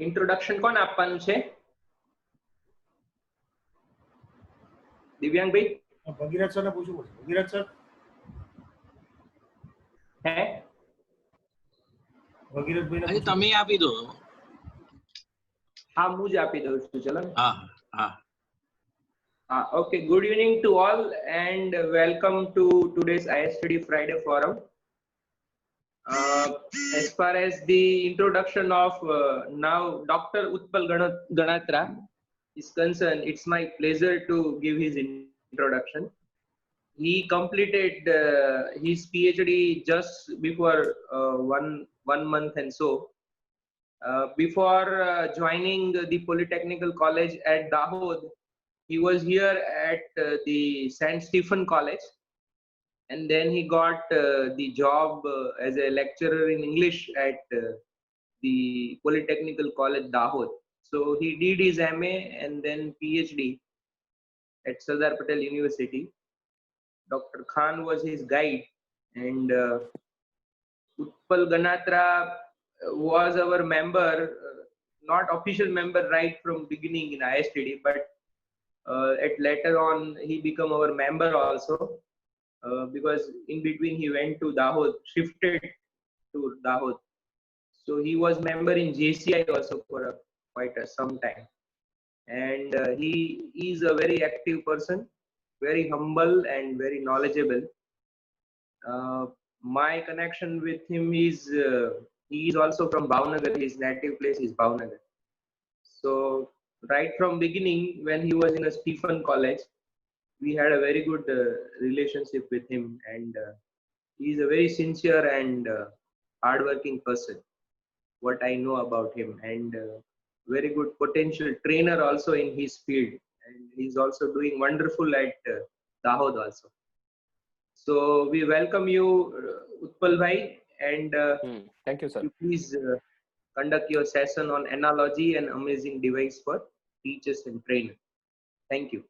Introduction કોણ આપવાનું છે? દિવ્યાંગ ભાઈ? ભગીરથ સર ને પૂછવું પડશે. ભગીરથ સર? હે? ભગીરથ ભાઈ ને તમે આપી દો. હા, હું જ આપી દઉં છું. ચલો. હા હા. Okay, good evening to all and welcome to today's ISTD Friday forum. As far as the introduction of now Dr. Utpal Ganatra is concerned, it's my pleasure to give his introduction. He completed his PhD just before one month and so. Before joining the Polytechnical College at Dahod, he was here at the St. Stephen College, and then he got the job as a lecturer in English at the Polytechnical College Dahod. So he did his MA and then PhD at Sardar Patel University. Dr. Khan was his guide, and Utpal Ganatra was our member, not official member right from beginning in ISTD, but at later on he became our member also, because in between he went to Dahod, shifted to Dahod. So he was member in JCI also for quite some time, and he is a very active person, very humble and very knowledgeable. My connection with him is he is also from Bhavnagar. His native place is Bhavnagar. So right from beginning, when he was in a Stephen College, we had a very good relationship with him, and he is a very sincere and hardworking person, what I know about him, and very good potential trainer also in his field, and he's also doing wonderful at Dahod also. So we welcome you, Utpal bhai, and thank you, sir. you please conduct your session on analogy and amazing device for teachers and trainers. Thank you.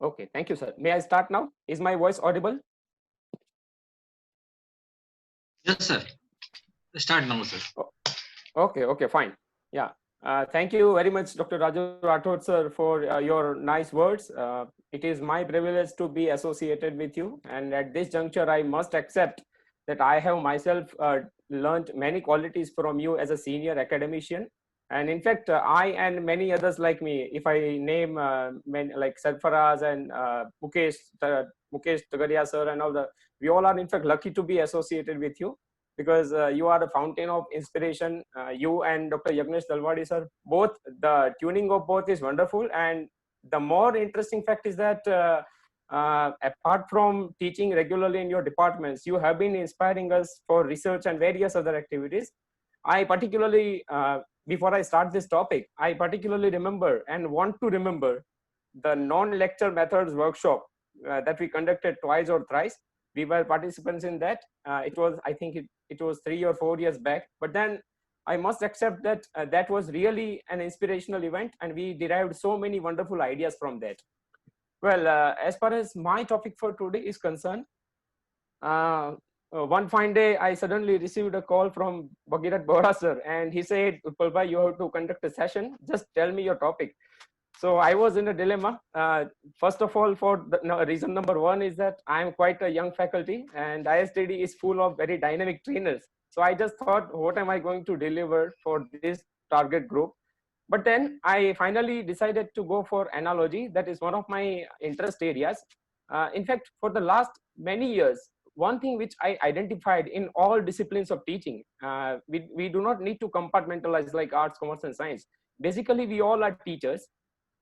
Okay, thank you, sir. May I start now? Is my voice audible? Yes, sir. Start now, sir. Okay, fine. Yeah. Thank you very much, Dr. Raju Rathod, sir, for your nice words. It is my privilege to be associated with you. And at this juncture, I must accept that I have myself learned many qualities from you as a senior academician. And in fact, I and many others like me, if I name like Sarfaraz and Mukesh Tagaria, sir, and all we all are in fact lucky to be associated with you, because you are a fountain of inspiration. You and Dr. Yagnesh Dalwadi, sir, both, the tuning of both is wonderful. And the more interesting fact is that apart from teaching regularly in your departments, you have been inspiring us for research and various other activities. I particularly, before I start this topic, I particularly remember and want to remember the non-lecture methods workshop that we conducted twice or thrice. We were participants in that. It was, I think it was 3 or 4 years back. But then I must accept that that was really an inspirational event, and we derived so many wonderful ideas from that. Well, as far as my topic for today is concerned, one fine day, I suddenly received a call from Bhagirath Bohra, sir, and he said, Utpal bhai, you have to conduct a session. Just tell me your topic. So I was in a dilemma. First of all, for reason number one is that I am quite a young faculty, and ISTD is full of very dynamic trainers. So I just thought, what am I going to deliver for this target group? But then I finally decided to go for analogy. That is one of my interest areas. In fact, for the last many years, one thing which I identified in all disciplines of teaching, we do not need to compartmentalize like arts, commerce, and science. Basically, we all are teachers.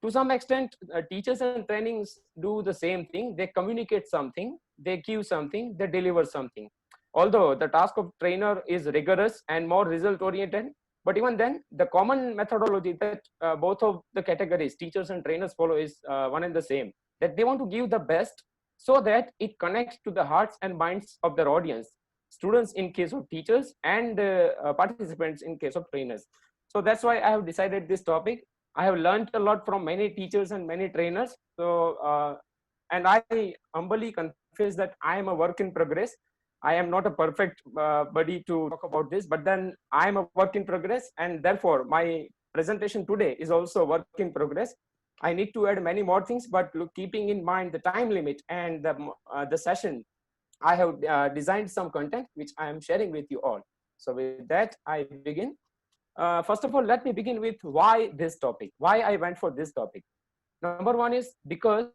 To some extent, teachers and trainings do the same thing. They communicate something, they give something, they deliver something. Although the task of trainer is rigorous and more result oriented, but even then, the common methodology that both of the categories, teachers and trainers, follow is one and the same. That they want to give the best so that it connects to the hearts and minds of their audience, students in case of teachers, and participants in case of trainers. So that's why I have decided this topic. I have learned a lot from many teachers and many trainers. So, and I humbly confess that I am a work in progress. I am not a perfect buddy to talk about this, but then I'm a work in progress, and therefore my presentation today is also a work in progress. I need to add many more things, but keeping in mind the time limit and the session, I have designed some content which I am sharing with you all. So with that, I begin. First of all, let me begin with why this topic, why I went for this topic. Number one is because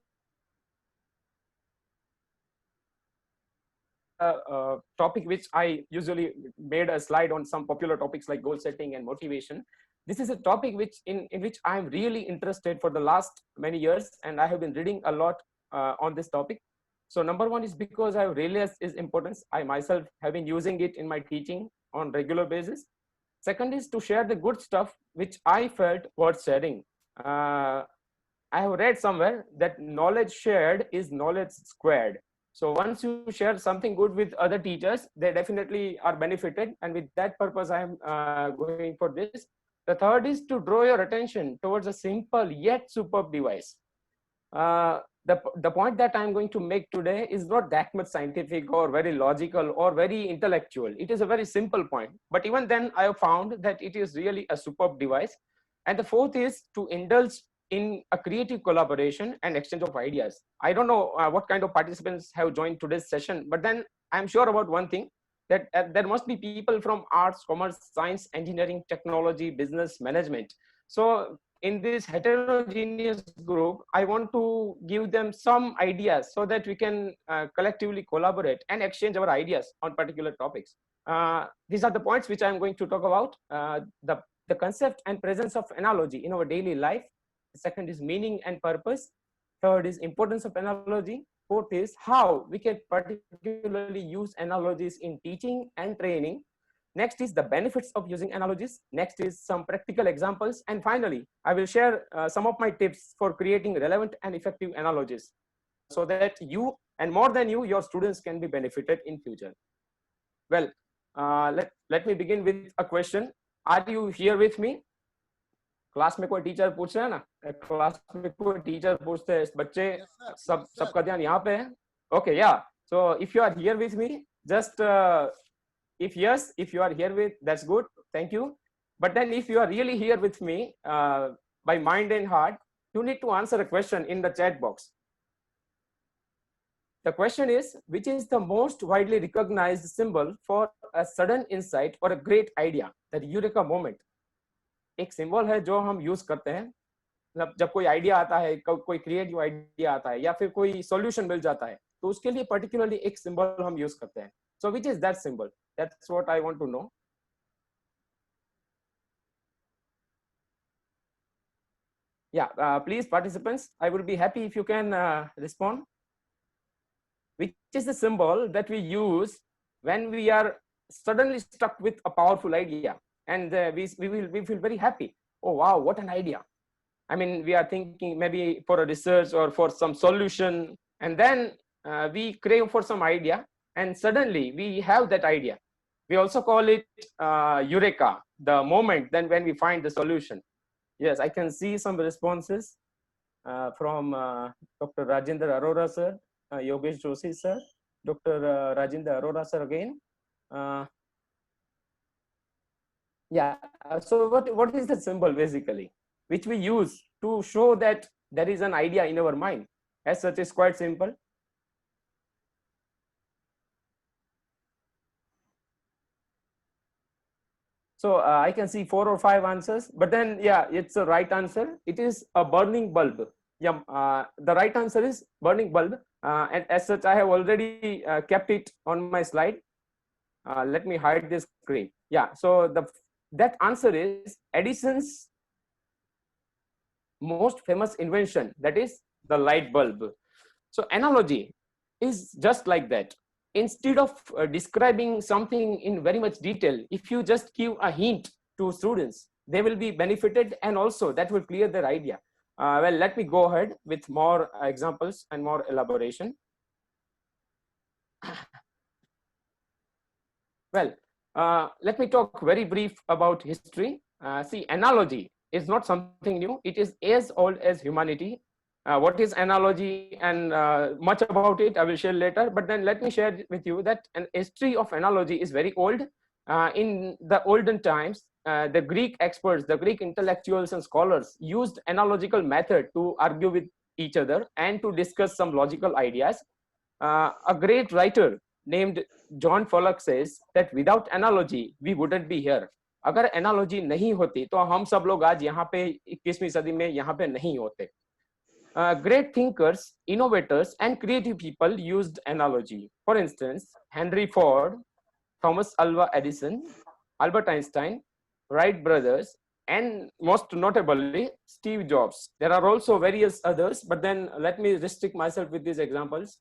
topic which I usually made a slide on some popular topics like goal setting and motivation. This is a topic which in which I am really interested for the last many years, and I have been reading a lot on this topic. So number one is because I realized its importance. I myself have been using it in my teaching on regular basis. Second is to share the good stuff which I felt worth sharing. I have read somewhere that knowledge shared is knowledge squared. So once you share something good with other teachers, they definitely are benefited. And with that purpose, I am going for this. The third is to draw your attention towards a simple yet superb device. The point that I'm going to make today is not that much scientific or very logical or very intellectual. It is a very simple point. But even then, I have found that it is really a superb device. And the fourth is to indulge in a creative collaboration and exchange of ideas. I don't know what kind of participants have joined today's session, but then I'm sure about one thing, that there must be people from arts, commerce, science, engineering, technology, business, management. So in this heterogeneous group, I want to give them some ideas so that we can collectively collaborate and exchange our ideas on particular topics. These are the points which I'm going to talk about. The concept and presence of analogy in our daily life. Second is meaning and purpose. Third is importance of analogy. Fourth is how we can particularly use analogies in teaching and training. Next is the benefits of using analogies. Next is some practical examples. And finally, I will share some of my tips for creating relevant and effective analogies so that you, and more than you, your students can be benefited in future. Well, let me begin with a question. Are you here with me? Class में कोई teacher पूछ रहे हैं ना, class में कोई teacher पूछते हैं, बच्चे सबका ध्यान यहाँ पे है. Okay, yeah. So if you are here with me, just if yes, if you are here with, that's good. Thank you. But then if you are really here with me by mind and heart, you need to answer a question in the chat box. The question is, which is the most widely recognized symbol for a sudden insight or a great idea, that eureka moment? एक symbol है जो हम use करते हैं, मतलब जब कोई idea आता है, कोई क्रिएटिव आइडिया आता है या फिर कोई सॉल्यूशन मिल जाता है, तो उसके लिए पर्टिकुलरली एक सिंबल हम यूज करते हैं. So which is that symbol? That's what I want to know. Yeah, please participants, I will be happy if you can respond. Which is the symbol that we use when we are suddenly stuck with a powerful idea? And we feel very happy. Oh wow, what an idea. I mean, we are thinking maybe for a research or for some solution, and then we crave for some idea, and suddenly we have that idea. We also call it eureka, the moment then when we find the solution. Yes, I can see some responses from Dr. Rajendra Arora sir, Yogesh Joshi sir, Dr. Rajendra Arora sir again. Yeah, so what is the symbol basically, which we use to show that there is an idea in our mind? As such, is quite simple. So I can see 4 or 5 answers, but then yeah, it's a right answer. It is a burning bulb. Yeah, the right answer is burning bulb. And as such, I have already kept it on my slide. Let me hide this screen. Yeah, so that answer is Edison's most famous invention, that is the light bulb. So analogy is just like that. Instead of describing something in very much detail, if you just give a hint to students, they will be benefited, and also that will clear their idea. Well, let me go ahead with more examples and more elaboration. Well, let me talk very brief about history. See, analogy is not something new. It is as old as humanity. what is analogy, and much about it I will share later. But then let me share with you that an history of analogy is very old. In the olden times, the Greek experts, the Greek intellectuals and scholars used analogical method to argue with each other and to discuss some logical ideas. A great writer named John Pollock says that without analogy we wouldn't be here. अगर analogy नहीं होती तो हम सब लोग आज यहाँ पे 21वीं सदी में यहाँ पे नहीं होते. Great thinkers, innovators, and creative people used analogy. For instance, Henry Ford, Thomas Alva Edison, Albert Einstein, Wright brothers, and most notably, Steve Jobs. There are also various others, but then let me restrict myself with these examples.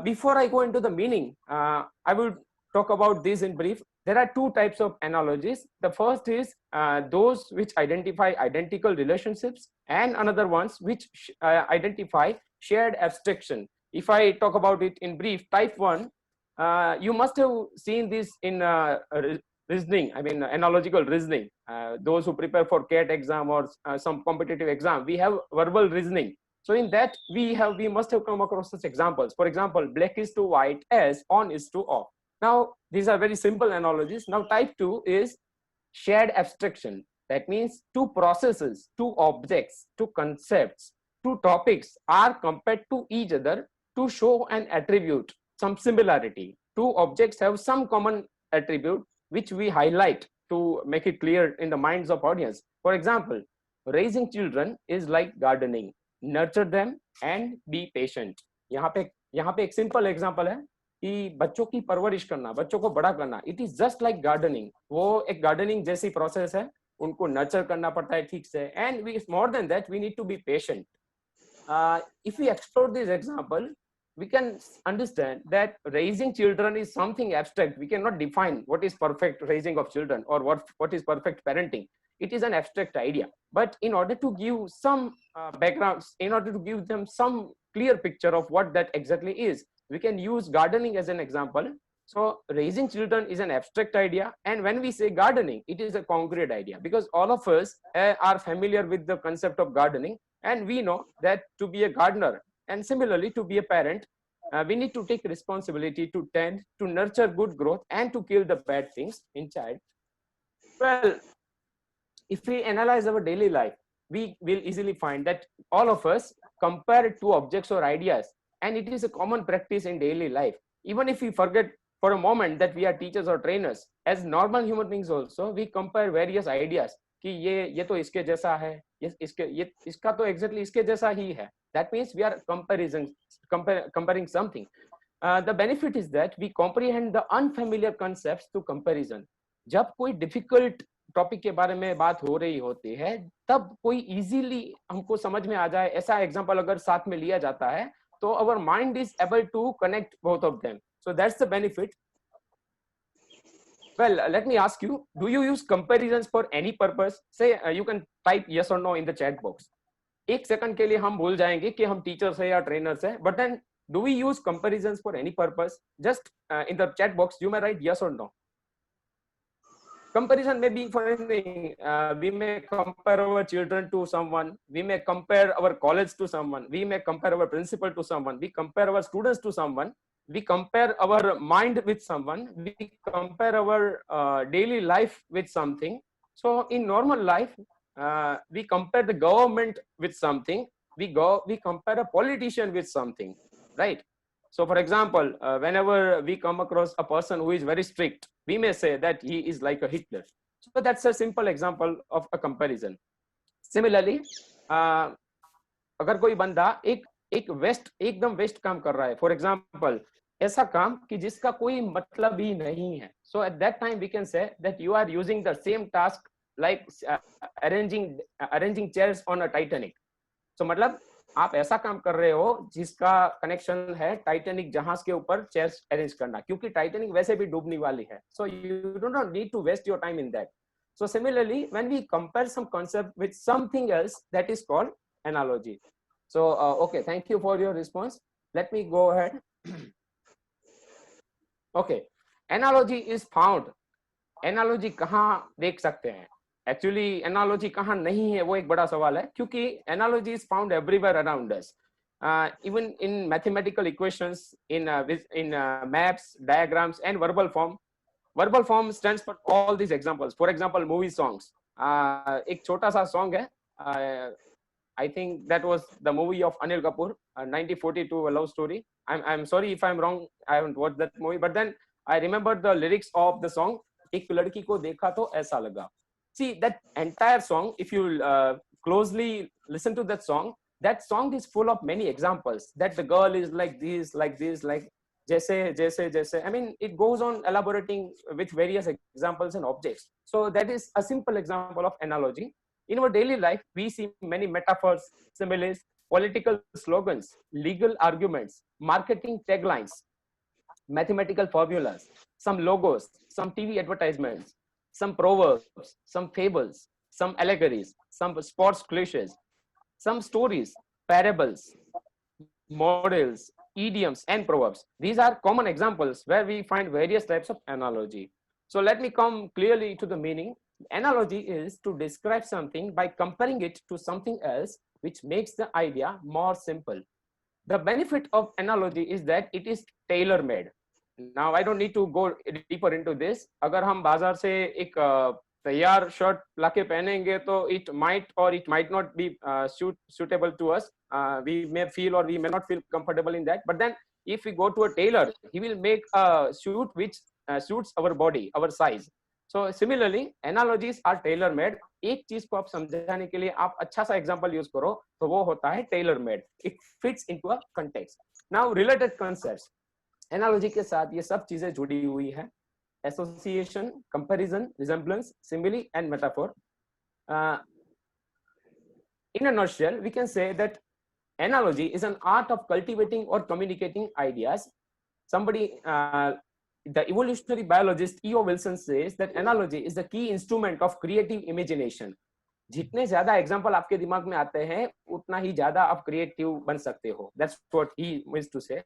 Before I go into the meaning, I will talk about this in brief. There are two types of analogies. The first is those which identify identical relationships, and another ones which identify shared abstraction. If I talk about it in brief, type 1, you must have seen this in reasoning, I mean analogical reasoning. Those who prepare for CAT exam or some competitive exam, we have verbal reasoning. So in that we must have come across such examples. For example, black is to white as on is to off. Now these are very simple analogies. Now type 2 is shared abstraction. That means two processes, two objects, two concepts, two topics are compared to each other to show an attribute, some similarity. Two objects have some common attribute which we highlight to make it clear in the minds of audience. For example, raising children is like gardening. Nurture them and be patient. यहाँ पे एक simple example है कि बच्चों की परवरिश करना, बच्चों को बड़ा करना, it is just like gardening. वो एक gardening जैसी process है, उनको nurture करना पड़ता है ठीक से, and more than that we need to be patient. If we explore this example, we can understand that raising children is something abstract. We cannot define what is perfect raising of children or what is perfect parenting. It is an abstract idea. But in order to give some backgrounds, in order to give them some clear picture of what that exactly is, we can use gardening as an example. So raising children is an abstract idea, and when we say gardening, it is a concrete idea, because all of us are familiar with the concept of gardening, and we know that to be a gardener, and similarly to be a parent, we need to take responsibility to tend, to nurture good growth, and to kill the bad things in child. Well, if we analyze our daily life, we will easily find that all of us compare two objects or ideas, and it is a common practice in daily life. Even if we forget for a moment that we are teachers or trainers, as normal human beings also, we compare various ideas कि ये तो इसके जैसा है, इसका तो exactly इसके जैसा ही है. That means we are comparing something. The benefit is that we comprehend the unfamiliar concepts through comparison. जब कोई difficult टॉपिक के बारे में बात हो रही होती है, तब कोई इजीली हमको समझ में आ जाए ऐसा एग्जांपल अगर साथ में लिया जाता है, तो our mind is able to connect both of them. So that's the benefit. Well, let me ask you, do you use comparisons for any purpose? Say you can type yes or no in the chat box. एक second के लिए हम भूल जाएंगे कि हम teachers है या ट्रेनर्स है, but then do we use comparisons for any purpose? Just in the chat box you may write yes or no. Comparison may be for anything. We may compare our children to someone. We may compare our college to someone. We may compare our principal to someone. We compare our students to someone. We compare our mind with someone. We compare our daily life with something. So in normal life, we compare the government with something. We compare a politician with something, right? So for example, whenever we come across a person who is very strict, we may say that he is like a Hitler. So that's a simple example of a comparison. Similarly, अगर कोई बंदा एकदम waste काम कर रहा है, for example, ऐसा काम कि जिसका कोई मतलब ही नहीं है, so at that time we can say that you are using the same task like arranging chairs on a Titanic. So मतलब आप ऐसा काम कर रहे हो जिसका कनेक्शन है टाइटैनिक जहाज के ऊपर चेयर्स अरेंज करना, क्योंकि टाइटैनिक वैसे भी डूबने वाली है. So you do not need to waste your time in that. So similarly, when we compare some concept with something else, that is called analogy. So okay, thank you for your response. Let me go ahead. Okay, analogy is found. Analogy कहाँ देख सकते हैं? Actually analogy कहाँ नहीं है वो एक बड़ा सवाल है, क्योंकि analogy is found everywhere around us, even in mathematical equations, in maps, diagrams, and verbal form. Verbal form stands for all these examples. For example, movie songs. एक छोटा सा song है. I think that was the movie of Anil Kapoor, 1942, A Love Story. I'm sorry if I'm wrong. I haven't watched that movie, but then I remember the lyrics of the song. एक लड़की को देखा तो ऐसा लगा. See, that entire song, if you closely listen to that song is full of many examples, that the girl is like this, like jaise. I mean, it goes on elaborating with various examples and objects. So that is a simple example of analogy. In our daily life, we see many metaphors, similes, political slogans, legal arguments, marketing taglines, mathematical formulas, some logos, some TV advertisements, some proverbs, some fables, some allegories, some sports cliches, some stories, parables, models, idioms, and proverbs. These are common examples where we find various types of analogy. So let me come clearly to the meaning. Analogy is to describe something by comparing it to something else, which makes the idea more simple. The benefit of analogy is that it is tailor-made. Now I don't need to go deeper into this. अगर हम बाजार से एक तैयार shirt लाके पहनेंगे तो it might or it might not be suitable to us. We may feel or we may not feel comfortable in that. But then if we go to a tailor, he will make a suit which suits our body, our size. So similarly, analogies are tailor-made. एक चीज को आप समझाने के लिए आप अच्छा सा एग्जांपल यूज करो तो वो होता है tailor-made. It fits into a context. Now related concepts. Analogy के साथ ये सब चीजें जुड़ी हुई है. Association, comparison, resemblance, simile, and metaphor. In a nutshell, we can say that analogy is an art of cultivating or communicating ideas. The evolutionary biologist E.O. Wilson says that analogy is the key instrument of creative imagination. जितने ज्यादा example आपके दिमाग में आते हैं उतना ही ज्यादा आप क्रिएटिव बन सकते हो. That's what he means to say.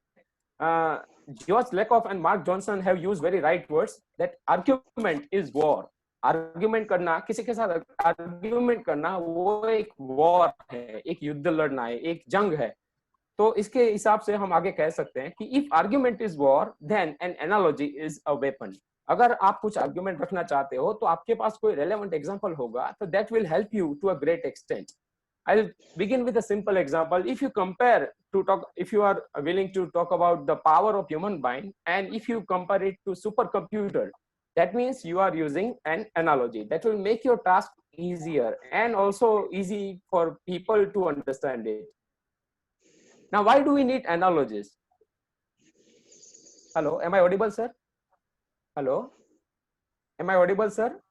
George Lakoff and Mark Johnson have used very right words, that argument is war. Argument करना, किसी के साथ argument करना वो एक war है, एक युद्ध लड़ना है, एक जंग है. तो इसके हिसाब से हम आगे कह सकते हैं कि if argument is war, then an analogy is a weapon. अगर आप कुछ argument रखना चाहते हो तो आपके पास कोई relevant example होगा तो that will help you to a great extent. I'll begin with a simple example. If you are willing to talk about the power of human mind, and if you compare it to supercomputer, that means you are using an analogy that will make your task easier and also easy for people to understand it. Now, why do we need analogies? Hello, am I audible, sir? Hello, am I audible, sir?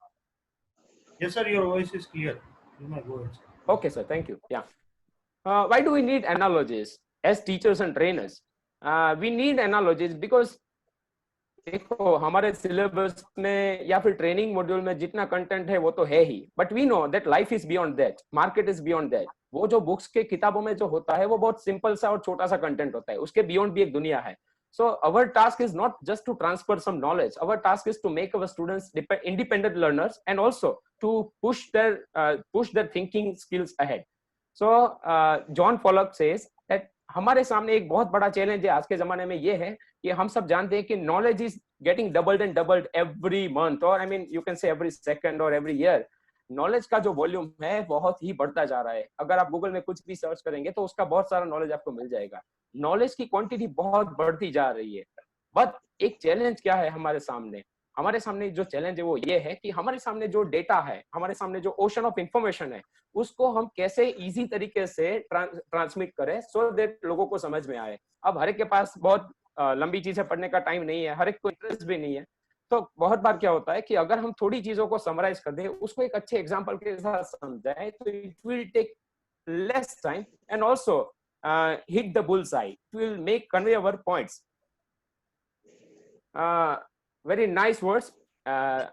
Yes, sir, your voice is clear. You may go ahead, sir. Okay, sir. Thank you. Yeah. Why do we need analogies as teachers and trainers? We need analogies because देखो हमारे syllabus में या फिर training module में जितना content है वो तो है ही, but we know that life is beyond that, market is beyond that. वो जो बुक्स के किताबों में जो होता है वो बहुत सिंपल सा और छोटा सा कंटेंट होता है, उसके बियॉन्ड भी एक दुनिया है. So our task is not just to transfer some knowledge. Our task is to make our students independent learners and also to push their thinking skills ahead. So John Pollock says that हमारे सामने एक बहुत बड़ा challenge है आज के जमाने में ये है कि हम सब जानते हैं कि knowledge is getting doubled and doubled every month, or I mean you can say every second or every year. Knowledge का जो वॉल्यूम है बहुत ही बढ़ता जा रहा है. अगर आप गूगल में कुछ भी सर्च करेंगे तो उसका बहुत सारा नॉलेज आपको मिल जाएगा. नॉलेज की क्वांटिटी बहुत बढ़ती जा रही है. बट एक चैलेंज क्या है हमारे सामने जो चैलेंज है वो ये है कि हमारे सामने जो डेटा है, हमारे सामने जो ओशन ऑफ इंफॉर्मेशन है, उसको हम कैसे इजी तरीके से ट्रांसमिट करें सो दैट लोगों को समझ में आए. अब हर एक के पास बहुत लंबी चीजें पढ़ने का टाइम नहीं है, हर एक को इंटरेस्ट भी नहीं है. तो बहुत बार क्या होता है कि अगर हम थोड़ी चीजों को समराइज कर दें, उसको एक अच्छे एग्जांपल के साथ समझाएं, तो it will take less time and also hit the bull's eye. It will make convey our points. Very nice words.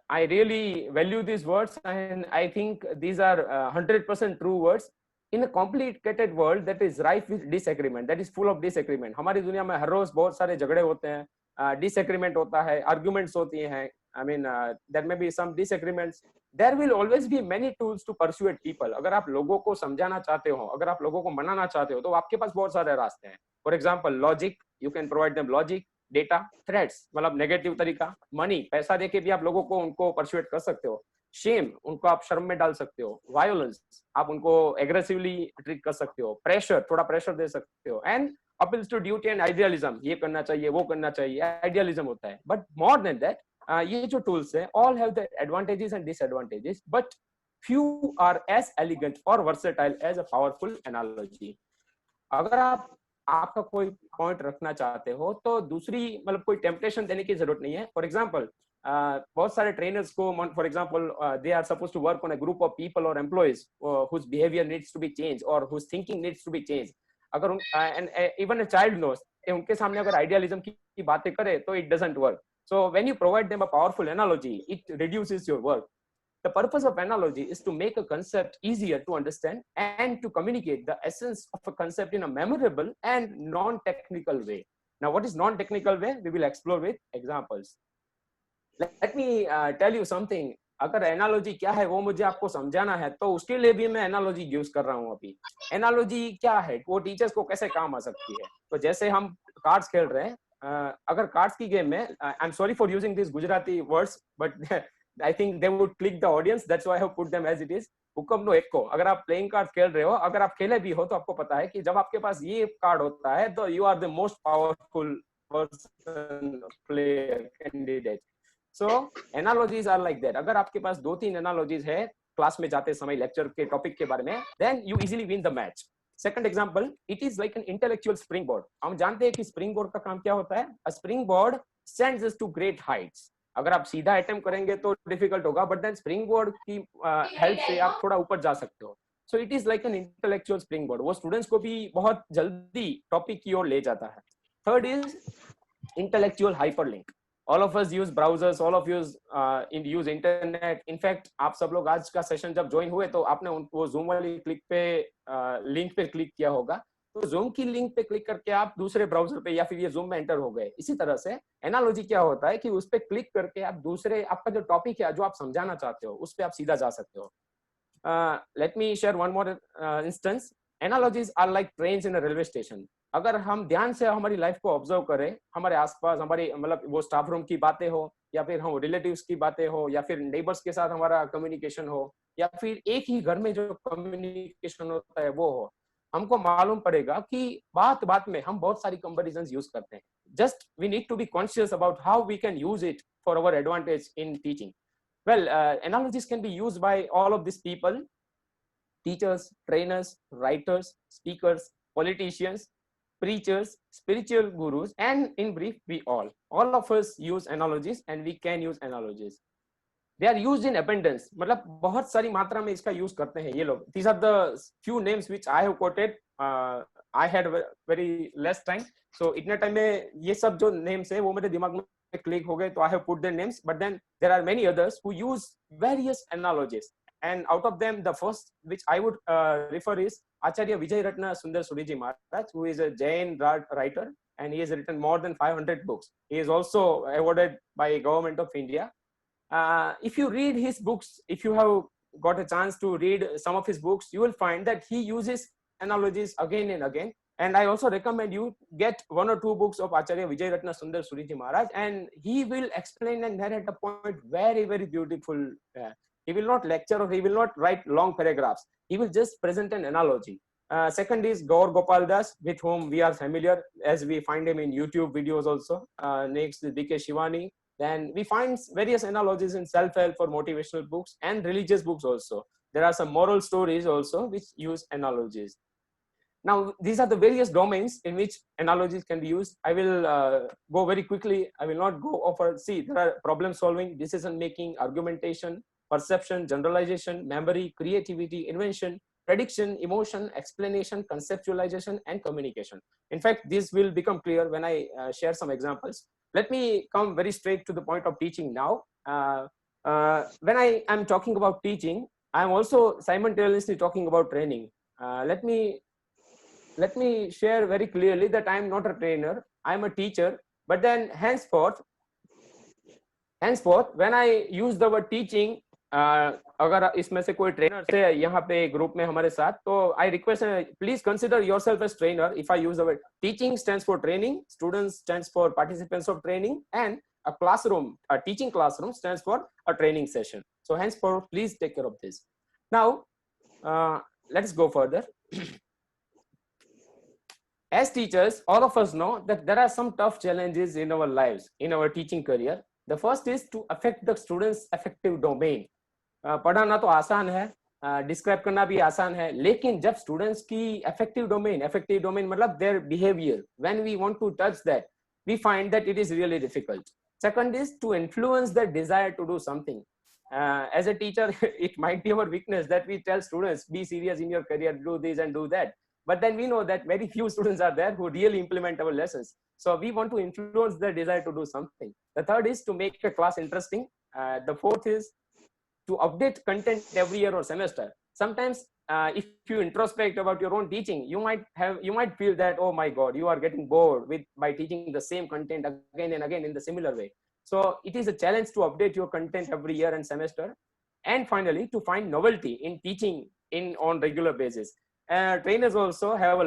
I really value these words and I think these are 100% true words. In a complicated world that is rife with disagreement, that is full of disagreement. हमारी दुनिया में हर रोज बहुत सारे झगड़े होते हैं, disagreement होता है, आर्गुमेंट्स होती हैं, I mean, there may be some disagreements. There will always be many tools to persuade people. अगर आप लोगों को समझाना चाहते हो, अगर आप लोगों को मनाना चाहते हो, तो आपके पास बहुत सारे रास्ते हैं. For example, logic, you can provide them logic, data, threats, मतलब नेगेटिव तरीका, मनी, पैसा देके भी आप लोगों को उनको परसुएट कर सकते हो. शेम, उनको आप शर्म में डाल सकते हो. वायोलेंस, आप उनको एग्रेसिवली ट्रीट कर सकते हो. प्रेशर, थोड़ा प्रेशर दे सकते हो. And appeals to duty and idealism, ये करना चाहिए, वो करना चाहिए, आइडियलिज्म होता है. बट मोर देन दैट, ये जो टूल्स है, all have the advantages and disadvantages, but few are as elegant or versatile as a powerful analogy. अगर आप आपका कोई पॉइंट रखना चाहते हो तो दूसरी मतलब कोई टेम्पटेशन देने की जरूरत नहीं है. फॉर एग्जांपल, बहुत सारे ट्रेनर्स को, for example, they are suppose to work on a group of people और employees whose behavior needs to be changed or whose thinking needs to be changed. अगर इवन अ चाइल्ड नोस, उनके सामने अगर idealism की बातें करे तो it doesn't work. So when you provide them a powerful analogy, it reduces your work. The purpose of analogy is to make a concept easier to understand and to communicate the essence of a concept in a memorable and non-technical way. Now, what is non-technical way? We will explore with examples. Let me tell you something. अगर analogy क्या है वो मुझे आपको समझाना है तो उसके लिए भी मैं analogy यूज कर रहा हूँ अभी. Analogy क्या है, वो टीचर्स को कैसे काम आ सकती है. तो जैसे हम कार्ड्स खेल रहे हैं, अगर कार्ड्स की गेम में, I am sorry for using this Gujarati words, but I think they would click the audience. That's why I have put them as it is. हुक्म नो एक को. अगर आप प्लेइंग कार्ड खेल रहे हो, अगर आप खेले भी हो तो आपको पता है कि जब आपके पास ये कार्ड होता है तो you are the most powerful person, player, candidate. So analogies are like that. अगर आपके पास 2-3 एनालॉजीज है क्लास में जाते समय लेक्चर के टॉपिक के बारे में, then you easily win the match. Second example, it is like an intellectual springboard. हम जानते हैं कि स्प्रिंग बोर्ड का काम क्या होता है. A springboard sends us to great heights. अगर आप सीधा अटेम्प्ट करेंगे तो डिफिकल्ट होगा, बट देन स्प्रिंग बोर्ड की हेल्प से आप थोड़ा ऊपर जा सकते हो. So it is like an intellectual springboard. वो स्टूडेंट्स को भी बहुत जल्दी टॉपिक की ओर ले जाता है. Third is intellectual hyperlink. All of us use browsers, all of use internet. In fact आप सब लोग आज का सेशन जब ज्वाइन हुए तो आपने वो जूम वाली क्लिक पे लिंक पे क्लिक किया होगा. तो जूम की लिंक पे क्लिक करके आप दूसरे ब्राउजर पे या फिर ये जूम में एंटर हो गए. इसी तरह से एनालॉजी क्या होता है कि उस पे क्लिक करके आप दूसरे, आपका जो टॉपिक है जो आप समझाना चाहते हो उस पे आप सीधा जा सकते हो. Let me share one more instance. Analogies are like trains in a railway station. अगर हम ध्यान से हमारी लाइफ को ऑब्जर्व करें, हमारे आसपास हमारी मतलब वो स्टाफ रूम की बातें हो या फिर हम रिलेटिव्स की बातें हो या फिर नेबर्स के साथ हमारा कम्युनिकेशन हो या फिर एक ही घर में जो कम्युनिकेशन होता है वो हो, हमको मालूम पड़ेगा कि बात बात में हम बहुत सारी कंपैरिजंस यूज करते हैं. Just we need to be conscious about how we can use it for our advantage in teaching. Well, analogies can be used by all of this people: teachers, trainers, writers, speakers, politicians, preachers, spiritual gurus, and in brief, we all of us use analogies and we can use analogies. They are used in abundance. मतलब बहुत सारी मात्रा में इसका use करते हैं ये लोग. These are the few names which I have quoted. I had very less time, so इतने टाइम में ये सब जो names है वो मेरे दिमाग में क्लिक हो गए, तो I have put their names. But then there are many others who use various analogies, and out of them, the first which I would refer is Acharya Vijay Ratna Sundar Suriji Maharaj, who is a Jain writer, and he has written more than 500 books. He is also awarded by Government of India. If you read his books, if you have got a chance to read some of his books, you will find that he uses analogies again and again. And I also recommend you get 1 or 2 books of Acharya Vijay Ratna Sundar Suriji Maharaj, and he will explain and narrate a point very, very beautiful. He will not lecture or he will not write long paragraphs. He will just present an analogy. Second is Gaur Gopal Das, with whom we are familiar as we find him in YouTube videos also. Next is B.K. Shivani. Then we find various analogies in self-help or motivational books and religious books also. There are some moral stories also which use analogies. Now, these are the various domains in which analogies can be used. I will go very quickly. I will not go over. See, there are problem solving, decision making, argumentation, perception, generalization, memory, creativity, invention, prediction, emotion, explanation, conceptualization, and communication. In fact, this will become clear when I share some examples. Let me come very straight to the point of teaching now. When I am talking about teaching, I am also simultaneously talking about training. Let me share very clearly that I am not a trainer. I am a teacher. But then henceforth, henceforth when I use the word teaching, अगर इसमें से कोई trainer से यहाँ पे group में हमारे साथ, तो I request please consider yourself as trainer. If I use the word teaching stands for training, students stands for participants of training, and a classroom, a teaching classroom stands for a training session. So henceforth, please take care of this. Now, let's go further. As teachers, all of us know that there are some tough challenges in our lives, in our teaching career. The first is to affect the students' affective domain. पढ़ाना तो आसान है, describe करना भी आसान है, लेकिन जब स्टूडेंट्स की affective domain मतलब their behavior, when we want to touch that, we find that it is really difficult. Second is to influence their desire to do something. As a teacher, it might be our weakness that we tell students, be serious in your career, do this and do that. But then we know that very few students are there who really implement our lessons. So we want to influence their desire to do something. The third is to make a class interesting. The fourth is to update content every year or semester. Sometimes if you introspect about your own teaching, you might feel that, oh my God, you are getting bored by teaching the same content again and again in the similar way. So it is a challenge to update your content every year and semester. And finally, to find novelty in teaching on regular basis. Trainers also have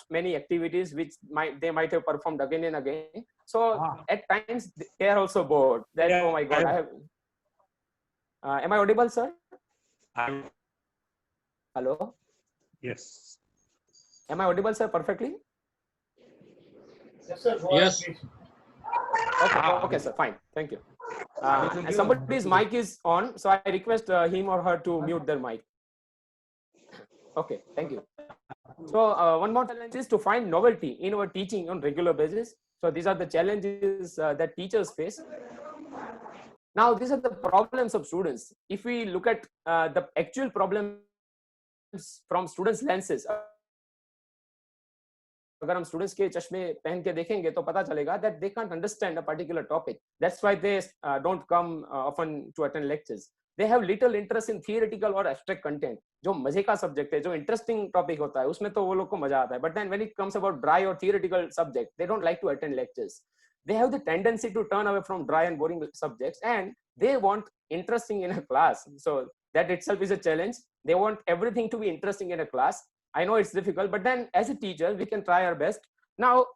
many activities which they might have performed again and again. So at times they are also bored. That, oh my God, I have. Am I audible, sir? Hello? Yes. Am I audible, sir, perfectly? Yes, sir. Yes. Okay, sir, fine. Thank you. And somebody's mic is on, so I request him or her to mute their mic. Okay, thank you. So one more challenge is to find novelty in our teaching on regular basis. So these are the challenges that teachers face. Now, these are the problems of students. If we look at the actual problems from students' lenses, अगर हम students के चश्मे पहन के देखेंगे तो पता चलेगा that they can't understand a particular topic. That's why they don't come often to attend lectures. They have little interest in theoretical or abstract content. जो मजे का सब्जेक्ट है, जो इंटरेस्टिंग टॉपिक होता है, उसमें तो वो लोग को मजा आता है. But then when it comes about dry or theoretical subject, they don't like to attend lectures. They have the tendency to turn away from dry and boring subjects, and they want interesting in a class. So that itself is a challenge. They want everything to be interesting in a class. I know it's difficult, but then as a teacher, we can try our best. Now,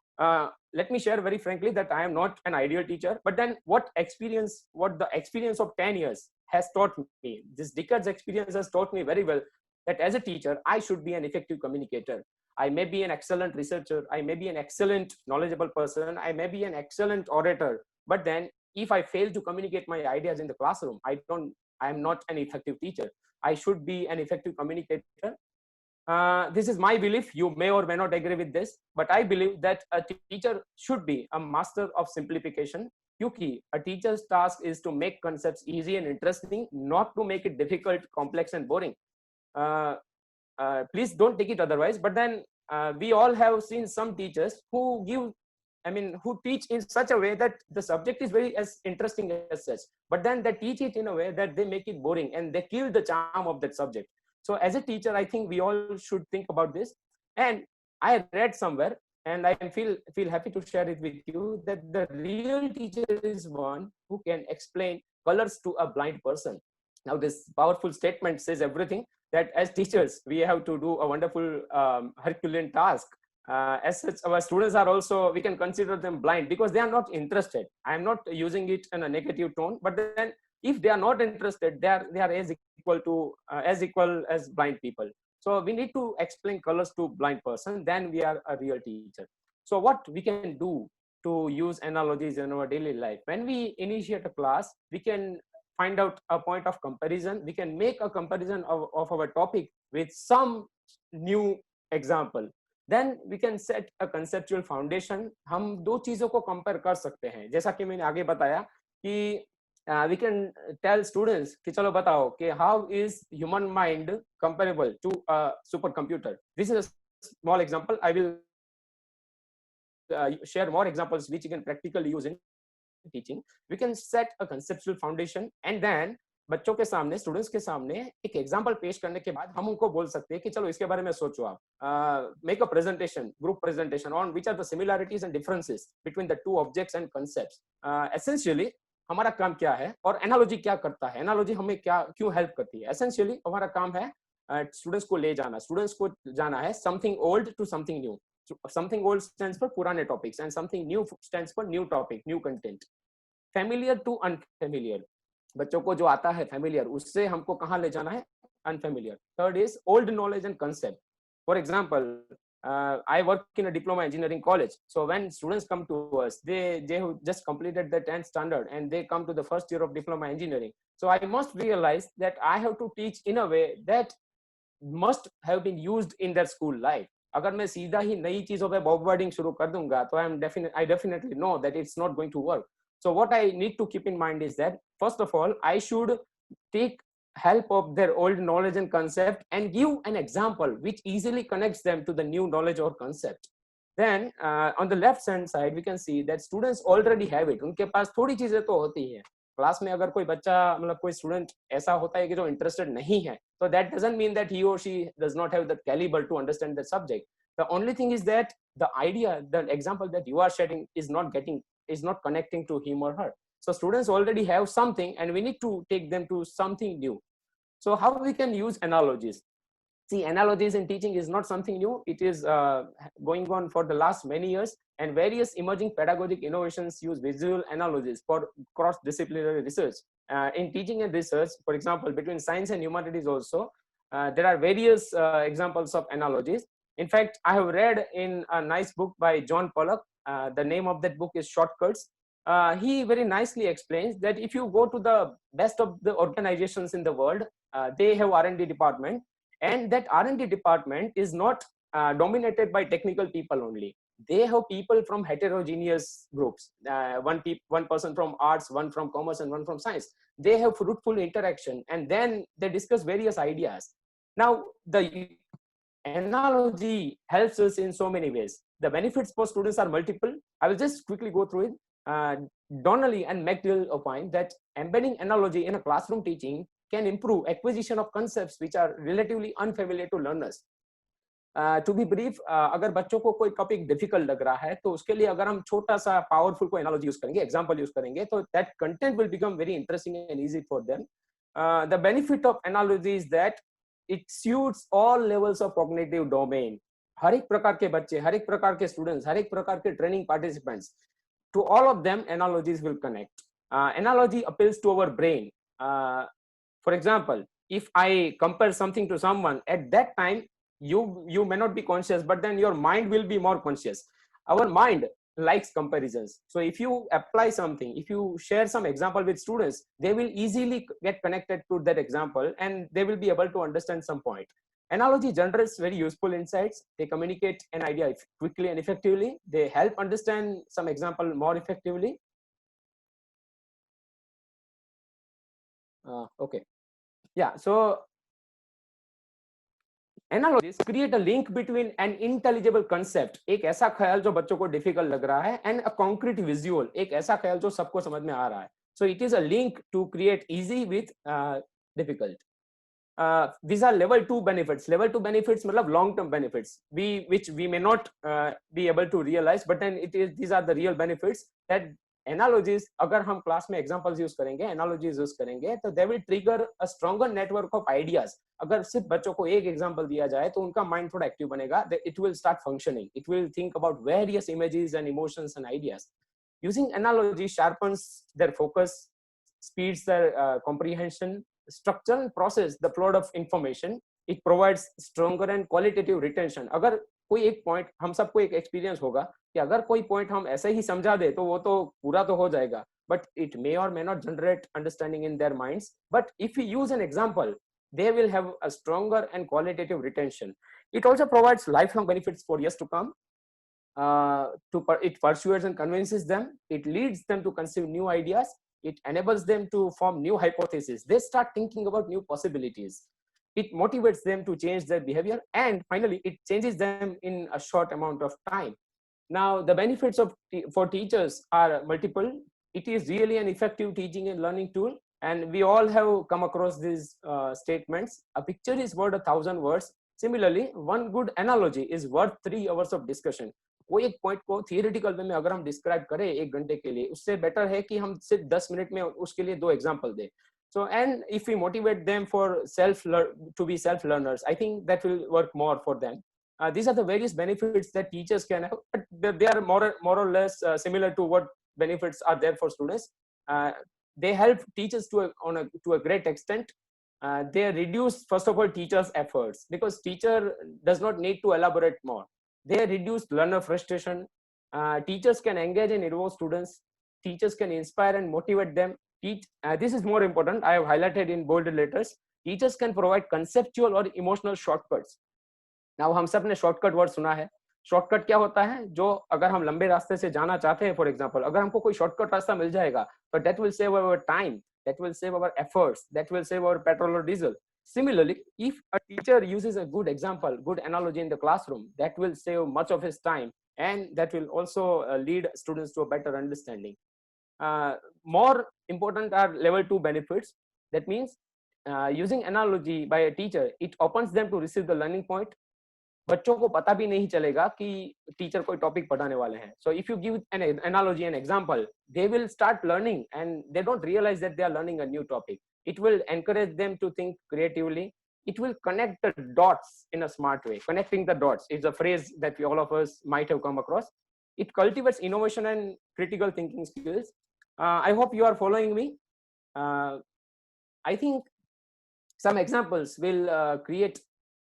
let me share very frankly that I am not an ideal teacher, but then what the experience of 10 years has taught me, this decade's experience has taught me very well that as a teacher, I should be an effective communicator. I may be an excellent researcher. I may be an excellent knowledgeable person. I may be an excellent orator. But then if I fail to communicate my ideas in the classroom, I am not an effective teacher. I should be an effective communicator. This is my belief. You may or may not agree with this, but I believe that a teacher should be a master of simplification. Kyunki a teacher's task is to make concepts easy and interesting, not to make it difficult, complex, and boring. Please don't take it otherwise. But then we all have seen some teachers who teach in such a way that the subject is very as interesting as such. But then they teach it in a way that they make it boring and they kill the charm of that subject. So as a teacher, I think we all should think about this. And I read somewhere, and I feel happy to share it with you, that the real teacher is one who can explain colors to a blind person. Now, this powerful statement says everything, that as teachers, we have to do a wonderful Herculean task. As such, our students are also, we can consider them blind because they are not interested. I am not using it in a negative tone, but then if they are not interested, they are as equal as blind people. So we need to explain colors to blind person, then we are a real teacher. So what we can do to use analogies in our daily life? When we initiate a class, we can find out a point of comparison. We can make a comparison of our topic with some new example. Then we can set a conceptual foundation. हम दो चीजों को compare कर सकते हैं. जैसा कि मैंने आगे बताया कि we can tell students कि चलो बताओ कि how is human mind comparable to a supercomputer. This is a small example. I will share more examples which you can practically use in teaching. We can set a conceptual foundation and then बच्चों के सामने, students के सामने एक example पेश करने के बाद हम उनको बोल सकते हैं कि चलो इसके बारे में सोचो आप. Make a presentation, group presentation on which are the similarities and differences between the two objects and concepts. Essentially, हमारा काम क्या है और एनालॉजी क्या करता है, एनालॉजी हमें क्या क्यों हेल्प करती है। एसेंशियली हमारा काम है स्टूडेंट्स को ले जाना, स्टूडेंट्स को जाना है something old to something new. Something old stands for पुराने topics and something new stands for new topic, new content. Familiar to unfamiliar, बच्चों को जो आता है फेमिलियर उससे हमको कहाँ ले जाना है, unfamiliar. Third is old knowledge and concept. For example, I work in a diploma engineering college. So when students come to us, they have just completed the 10th standard and they come to the first year of diploma engineering. So I must realize that I have to teach in a way that must have been used in their school life. अगर मैं सीधा ही नई चीजों पे bombarding शुरू कर दूंगा तो I definitely know that it's not going to work. So what I need to keep in mind is that first of all I should take help of their old knowledge and concept and give an example which easily connects them to the new knowledge or concept. Then on the left hand side we can see that students already have it. उनके पास थोड़ी चीजें तो होती हैं। Class में अगर कोई बच्चा मतलब कोई स्टूडेंट ऐसा होता है कि जो इंटरेस्टेड नहीं है, तो that doesn't mean that he or she does not have the caliber to understand the subject. The only thing is that the idea, the example that you are sharing is not connecting to him or her. So students already have something and we need to take them to something new. So how we can use analogies? See, analogies in teaching is not something new. It is going on for the last many years, and various emerging pedagogic innovations use visual analogies for cross-disciplinary research. In teaching and research, for example, between science and humanities also, there are various examples of analogies. In fact, I have read in a nice book by John Pollock. The name of that book is Shortcuts. He very nicely explains that if you go to the best of the organizations in the world, they have R&D department, and that R&D department is not dominated by technical people only. They have people from heterogeneous groups, one person from arts, one from commerce, and one from science. They have fruitful interaction, and then they discuss various ideas. Now the analogy helps us in so many ways. The benefits for students are multiple. I will just quickly go through it. Donnelly and McGill opine that embedding analogy in a classroom teaching can improve acquisition of concepts which are relatively unfamiliar to learners. To be brief, अगर बच्चों को कोई topic difficult लग रहा है तो उसके लिए अगर हम छोटा सा पावरफुल कोई एनालॉजी यूज करेंगे, एग्जांपल यूज करेंगे, तो that content will become very interesting and easy for them. The benefit of analogy is that it suits all levels of cognitive domain. हर एक प्रकार के बच्चे, हर एक प्रकार के स्टूडेंट्स, हर एक प्रकार के training participants, to all of them analogies will connect. Analogy appeals to our brain. For example, if I compare something to someone, at that time you may not be conscious, but then your mind will be more conscious. Our mind likes comparisons. So if you apply something, if you share some example with students, they will easily get connected to that example and they will be able to understand some point. Analogy generates very useful insights. They communicate an idea quickly and effectively. They help understand some example more effectively. Okay. Yeah. So analogies create a link between an intelligible concept, एक ऐसा ख्याल जो बच्चों को difficult लग रहा है, and a concrete visual, एक ऐसा ख्याल जो सबको समझ में आ रहा है. So it is a link to create easy with difficult. These are level 2 benefits. Level 2 benefits मतलब long term benefits, which we may not be able to realize, but then these are the real benefits. That analogies, अगर हम class में examples use करेंगे, analogies use करेंगे, तो they will trigger a stronger network of ideas. अगर सिर्फ बच्चों को एक example दिया जाए तो उनका mind थोड़ा active बनेगा. It will start functioning. It will think about various images and emotions and ideas. Using analogy sharpens their focus, speeds their comprehension, structure and process the flow of information. It provides stronger and qualitative retention. अगर कोई एक point, हम सबको एक experience होगा कि अगर कोई पॉइंट हम ऐसे ही समझा दे तो वो तो पूरा तो हो जाएगा, but it may or may not generate understanding in their minds. But if we use an example, they will have a stronger and qualitative retention. It also provides lifelong benefits for years to come. It persuades and convinces them. It leads them to conceive new ideas. It enables them to form new hypotheses. They start thinking about new possibilities. It motivates them to change their behavior, and finally it changes them in a short amount of time. Now the benefits for teachers are multiple. It is really an effective teaching and learning tool, and we all have come across these statements. A picture is worth 1,000 words. Similarly, one good analogy is worth 3 hours of discussion. कोई एक point को theoretical वे में अगर हम describe करें 1 घंटे के लिए, उससे बेटर है कि हम सिर्फ 10 मिनट में उसके लिए 2 एग्जाम्पल दें. So, and if we motivate them for to be self learners, I think that will work more for them. These are the various benefits that teachers can have, but they are more or less similar to what benefits are there for students. They help teachers to a great extent. They reduce, first of all, teachers' efforts, because teacher does not need to elaborate more. They reduce learner frustration. Teachers can engage and involve students. Teachers can inspire and motivate them. This is more important. I have highlighted in bold letters. Teachers can provide conceptual or emotional shortcuts. Now, हम सब ने shortcut word सुना है. Shortcut क्या होता है? जो अगर हम लंबे रास्ते से जाना चाहते हैं, फॉर एग्जांपल, अगर हमको कोई शॉर्टकट रास्ता मिल जाएगा, तो that will save our time, that will save our efforts, that will save our petrol or diesel. Similarly, if a teacher uses a good example, good analogy in the classroom, that will save much of his time, and that will also lead students to a better understanding. More important are level 2 benefits. That means using analogy by a teacher, it opens them to receive the learning point. बच्चों को पता भी नहीं चलेगा कि teacher कोई topic पढ़ाने वाले हैं. So if you give an analogy, an example, they will start learning and they don't realize that they are learning a new topic. It will encourage them to think creatively. It will connect the dots in a smart way. Connecting the dots is a phrase that all of us might have come across. It cultivates innovation and critical thinking skills. I hope you are following me. I think some examples will create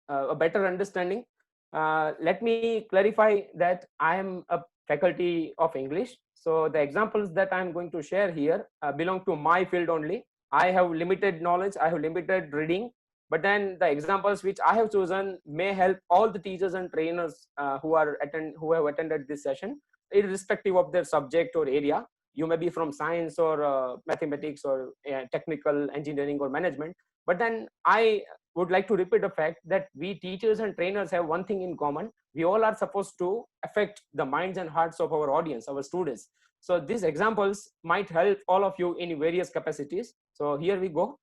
a better understanding. Let me clarify that I am a faculty of English. So the examples that I am going to share here belong to my field only. I have limited knowledge, I have limited reading, but then the examples which I have chosen may help all the teachers and trainers who have attended this session, irrespective of their subject or area. You may be from science or mathematics or technical engineering or management, but then I would like to repeat the fact that we teachers and trainers have one thing in common. We all are supposed to affect the minds and hearts of our audience, our students. So these examples might help all of you in various capacities. So here we go.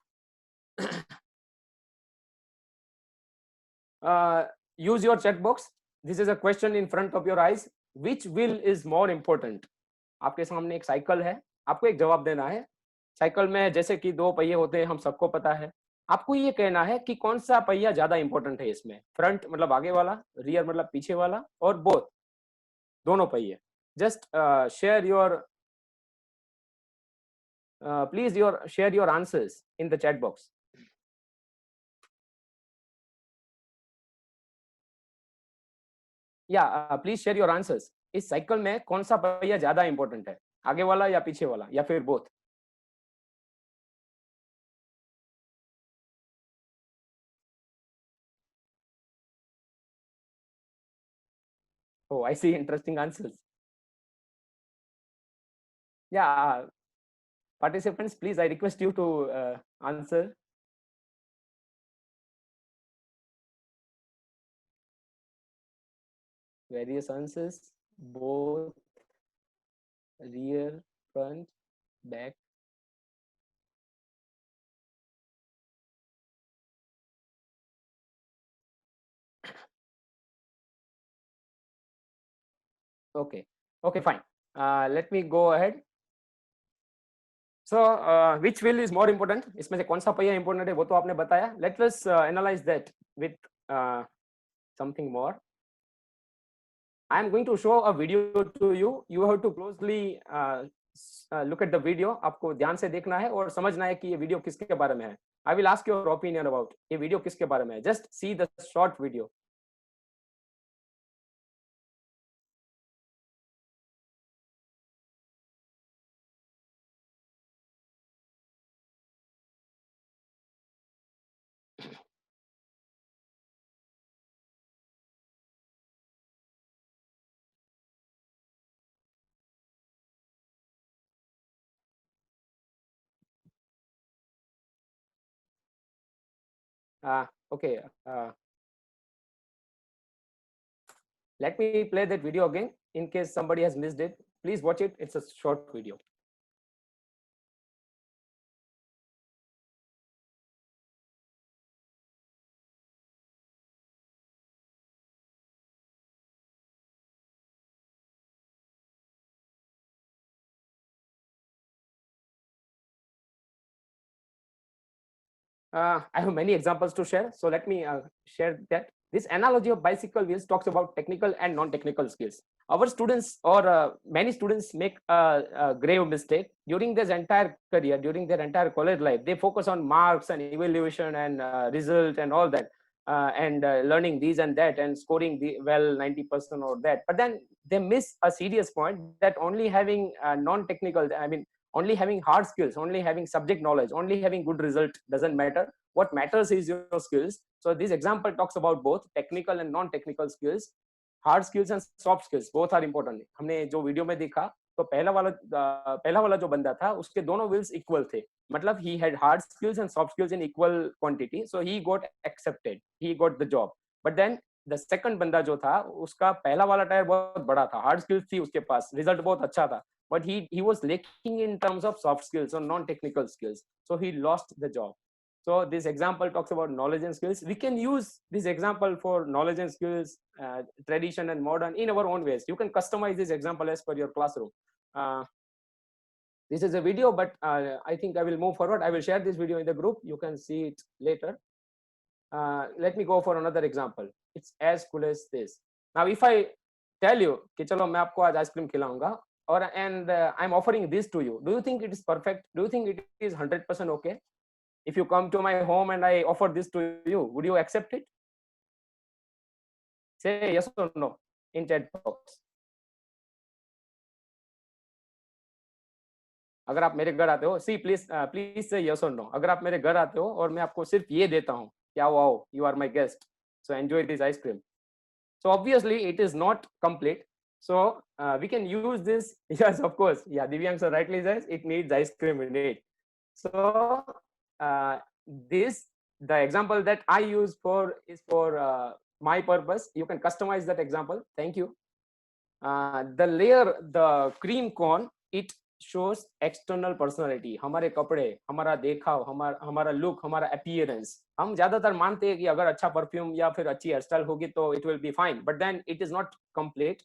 Use your chat box. This is a question in front of your eyes. Which wheel is more important? आपके सामने एक cycle है, आपको एक जवाब देना है. Cycle में जैसे कि 2 पहिए होते हैं, हम सबको पता है. आपको ये कहना है कि कौन सा पहिया ज्यादा इंपॉर्टेंट है इसमें. फ्रंट मतलब आगे वाला, रियर मतलब पीछे वाला, और बोथ, दोनों पहिए. Just share your please share your answers in the chat box. या प्लीज शेयर योर आंसर्स. इस साइकिल में कौन सा पहिया ज्यादा इंपॉर्टेंट है, आगे वाला या पीछे वाला, या फिर both? Oh, I see interesting answers. Yeah, participants, please, I request you to answer. Various answers, both, rear, front, back. Okay, okay, fine. Let me go ahead. So which wheel is more important? इसमें से कौन सा पहिया important है वो तो आपने बताया. Let us analyze that with something more. I am going to show a video to you. You have to closely look at the video. आपको ध्यान से देखना है और समझना है कि ये वीडियो किसके बारे में है. I will ask your opinion about ये वीडियो किसके बारे में है. Just see the short video. Okay. Let me play that video again in case somebody has missed it. Please watch it. It's a short video. I have many examples to share. So let me share that. This analogy of bicycle wheels talks about technical and non-technical skills. Our students or many students make a grave mistake during their entire career, during their entire college life. They focus on marks and evaluation and result and all that, and learning these and that and scoring the well 90% or that. But then they miss a serious point that only having non-technical, I mean, only having hard skills, only having subject knowledge, only having good result doesn't matter. What matters is your skills. So this example talks about both technical and non-technical skills. Hard skills and soft skills both are important. हमने जो video में देखा तो पहला वाला जो बंदा था उसके दोनों व्हील्स इक्वल थे, मतलब he had hard skills and soft skills in equal quantity, so he got accepted, he got the job. But then the second बंदा जो था उसका पहला वाला टायर बहुत बड़ा था, हार्ड स्किल्स थी उसके पास, रिजल्ट बहुत अच्छा था, but he was lacking in terms of soft skills or non-technical skills, so he lost the job. So this example talks about knowledge and skills. We can use this example for knowledge and skills, tradition and modern in our own ways. You can customize this example as per your classroom. This is a video, but I think I will move forward. I will share this video in the group. You can see it later. Let me go for another example. It's as cool as this. Now if I tell you कि चलो मैं आपको आज ice cream खिलाऊंगा and I'm offering this to you, do you think it is perfect? Do you think it is 100% okay? If you come to my home and I offer this to you, would you accept it? Say yes or no in chat box. अगर आप मेरे घर आते हो, see please say yes or no. अगर आप मेरे घर आते हो और मैं आपको सिर्फ ये देता हूँ, क्या wow, you are my guest, so enjoy this ice cream. So obviously it is not complete. So we can use this. Yes, of course. Yeah, Divyang sir rightly says it needs ice cream in it. So the example that I use is for my purpose. You can customize that example. Thank you. The layer, the cream cone, it shows external personality. हमारे कपड़े, हमारा देखाव, हमारा look, हमारा appearance. हम ज्यादातर मानते हैं कि अगर अच्छा परफ्यूम या फिर अच्छी हेयरस्टाइल होगी तो it will be fine. But then it is not complete.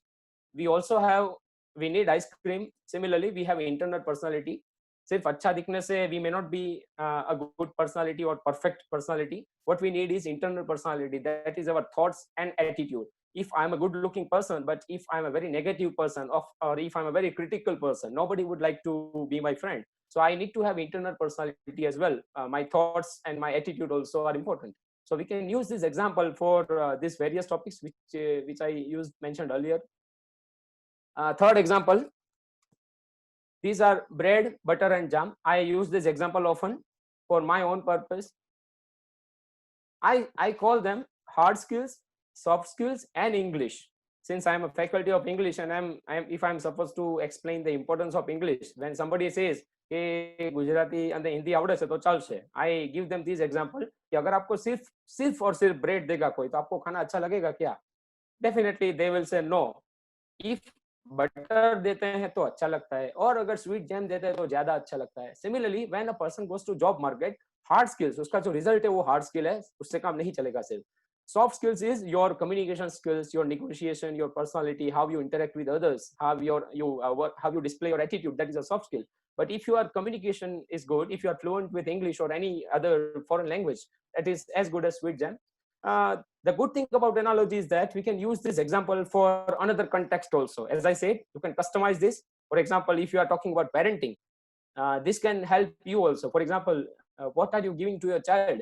We need ice cream. Similarly, we have internal personality. सिर्फ अच्छा दिखने से we may not be a good personality or perfect personality. What we need is internal personality. That is our thoughts and attitude. If I'm a good looking person, but if I'm a very negative person or if I'm a very critical person, nobody would like to be my friend. So I need to have internal personality as well. My thoughts and my attitude also are important. So we can use this example for these various topics which I mentioned earlier. Third example, these are bread, butter and jam. I use this example often for my own purpose. I call them hard skills, soft skills and English. Since I am a faculty of English and if I'm supposed to explain the importance of English, when somebody says कि Gujarati and Hindi आवड़े से तो चलसे, I give them this example कि अगर आपको सिर्फ और सिर्फ bread देगा कोई तो आपको खाना अच्छा लगेगा क्या? Definitely they will say no. If butter देते हैं तो अच्छा लगता है और अगर स्वीट जैम देते हैं तो ज्यादा अच्छा लगता है. Similarly, when a person goes to job market, hard skills, उसका जो result है वो hard skill है, उससे काम नहीं चलेगा सिर्फ. Soft skills is your communication skills, your negotiation, your personality, how you interact with others, how you display your attitude. That is a soft skill. But if your communication is good, if you are fluent with English or any other foreign language, that is as good as sweet jam. The good thing about analogy is that we can use this example for another context also. As I said, you can customize this. For example, if you are talking about parenting, this can help you also. For example, what are you giving to your child?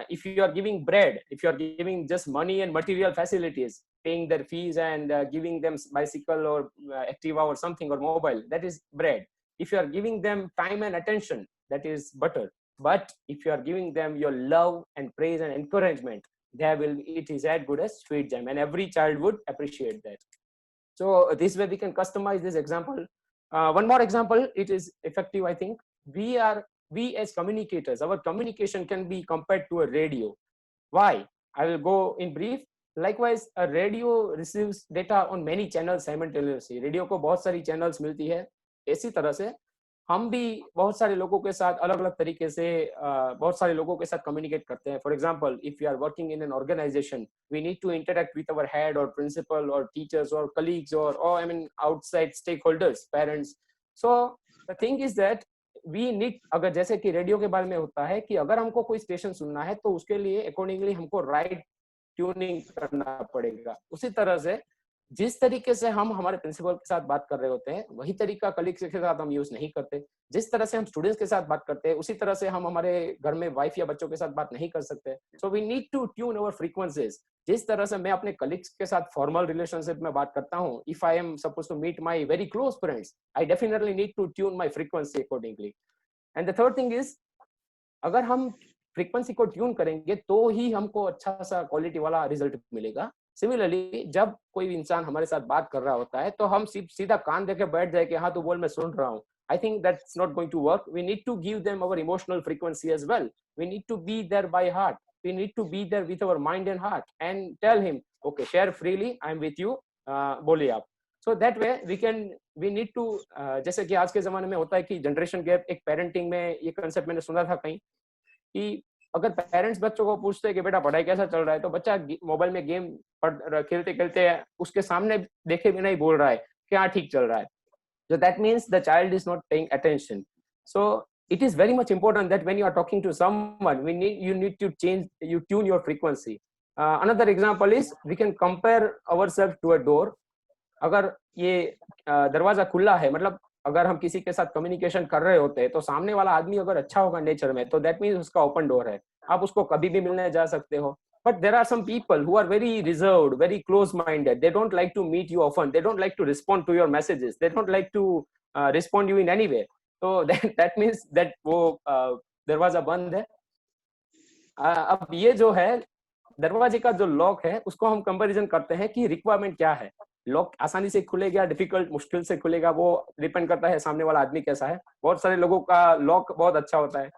If you are giving bread, if you are giving just money and material facilities, paying their fees and giving them bicycle or Activa or something or mobile, that is bread. If you are giving them time and attention, that is butter. But if you are giving them your love and praise and encouragement, it is as good as sweet jam, and every child would appreciate that. So this way we can customize this example. One more example, it is effective, I think. We as communicators, our communication can be compared to a radio. Why? I will go in brief. Likewise, a radio receives data on many channels simultaneously. Radio को बहुत सारी channels मिलती है. इसी तरह से हम भी बहुत सारे लोगों के साथ अलग अलग तरीके से बहुत सारे लोगों के साथ कम्युनिकेट करते हैं. For example, if you are working in an organisation, we need to interact with our head और प्रिंसिपल और टीचर्स और कलीग्स और I mean outside stakeholders, parents. So the thing is that we need, अगर जैसे कि radio के बारे में होता है कि अगर हमको कोई स्टेशन सुनना है तो उसके लिए अकॉर्डिंगली हमको राइट ट्यूनिंग करना पड़ेगा। उसी तरह से जिस तरीके से हम हमारे प्रिंसिपल के साथ बात कर रहे होते हैं वही तरीका कलीग्स के साथ हम यूज नहीं करते। जिस तरह से हम स्टूडेंट्स के साथ बात करते हैं उसी तरह से हम हमारे घर में वाइफ या बच्चों के साथ बात नहीं कर सकते। So we need to tune our frequencies. जिस तरह से मैं अपने कलीग्स के साथ फॉर्मल रिलेशनशिप में बात करता हूँ, if I am suppose to meet my very close friends, I definitely need to tune my frequency accordingly. And the third thing is, अगर हम फ्रीक्वेंसी को ट्यून करेंगे तो ही हमको अच्छा सा क्वालिटी वाला रिजल्ट मिलेगा। सिमिलरली जब कोई इंसान हमारे साथ बात कर रहा होता है तो हम सीधा कान देके बैठ जाए कि हाँ तू बोल मैं सुन रहा हूँ, I think that's not going to work. We need to give them our emotional frequency as well. We need to be there by heart. We need to be there with our mind and heart and tell him, okay, share freely, I'm with you, बोलिए आप। So that way we need to, जैसे कि आज के जमाने में होता है कि जनरेशन गैप, एक पेरेंटिंग में ये कंसेप्ट मैंने सुना था कहीं कि अगर पेरेंट्स बच्चों को पूछते हैं कि बेटा पढ़ाई कैसा चल रहा है, तो बच्चा मोबाइल में गेम खेलते खेलते उसके सामने देखे बिना ही बोल रहा है कि हाँ ठीक चल रहा है। So that means the child is not paying attention. So it is very much important that when you are talking to someone, you need to tune your frequency. Another example is we can compare ourselves to a door. अगर ये दरवाजा खुला है, मतलब अगर हम किसी के साथ कम्युनिकेशन कर रहे होते हैं तो सामने वाला आदमी अगर अच्छा होगा नेचर में तो दैट मीन्स उसका ओपन डोर है, आप उसको कभी भी मिलने जा सकते हो। But there are some people who are very reserved, very close-minded. They don't like to meet you often. They don't like to respond to your messages. They don't like to respond you in any way. So that means that वो दरवाजा बंद है। अब ये जो है दरवाजे का जो लॉक है उसको हम कंपैरिजन करते हैं कि रिक्वायरमेंट क्या है। लॉक आसानी से खुलेगा, डिफिकल्ट मुश्किल से खुलेगा, वो डिपेंड करता है सामने वाला आदमी कैसा है। बहुत सारे लोगों का लॉक बहुत अच्छा होता है।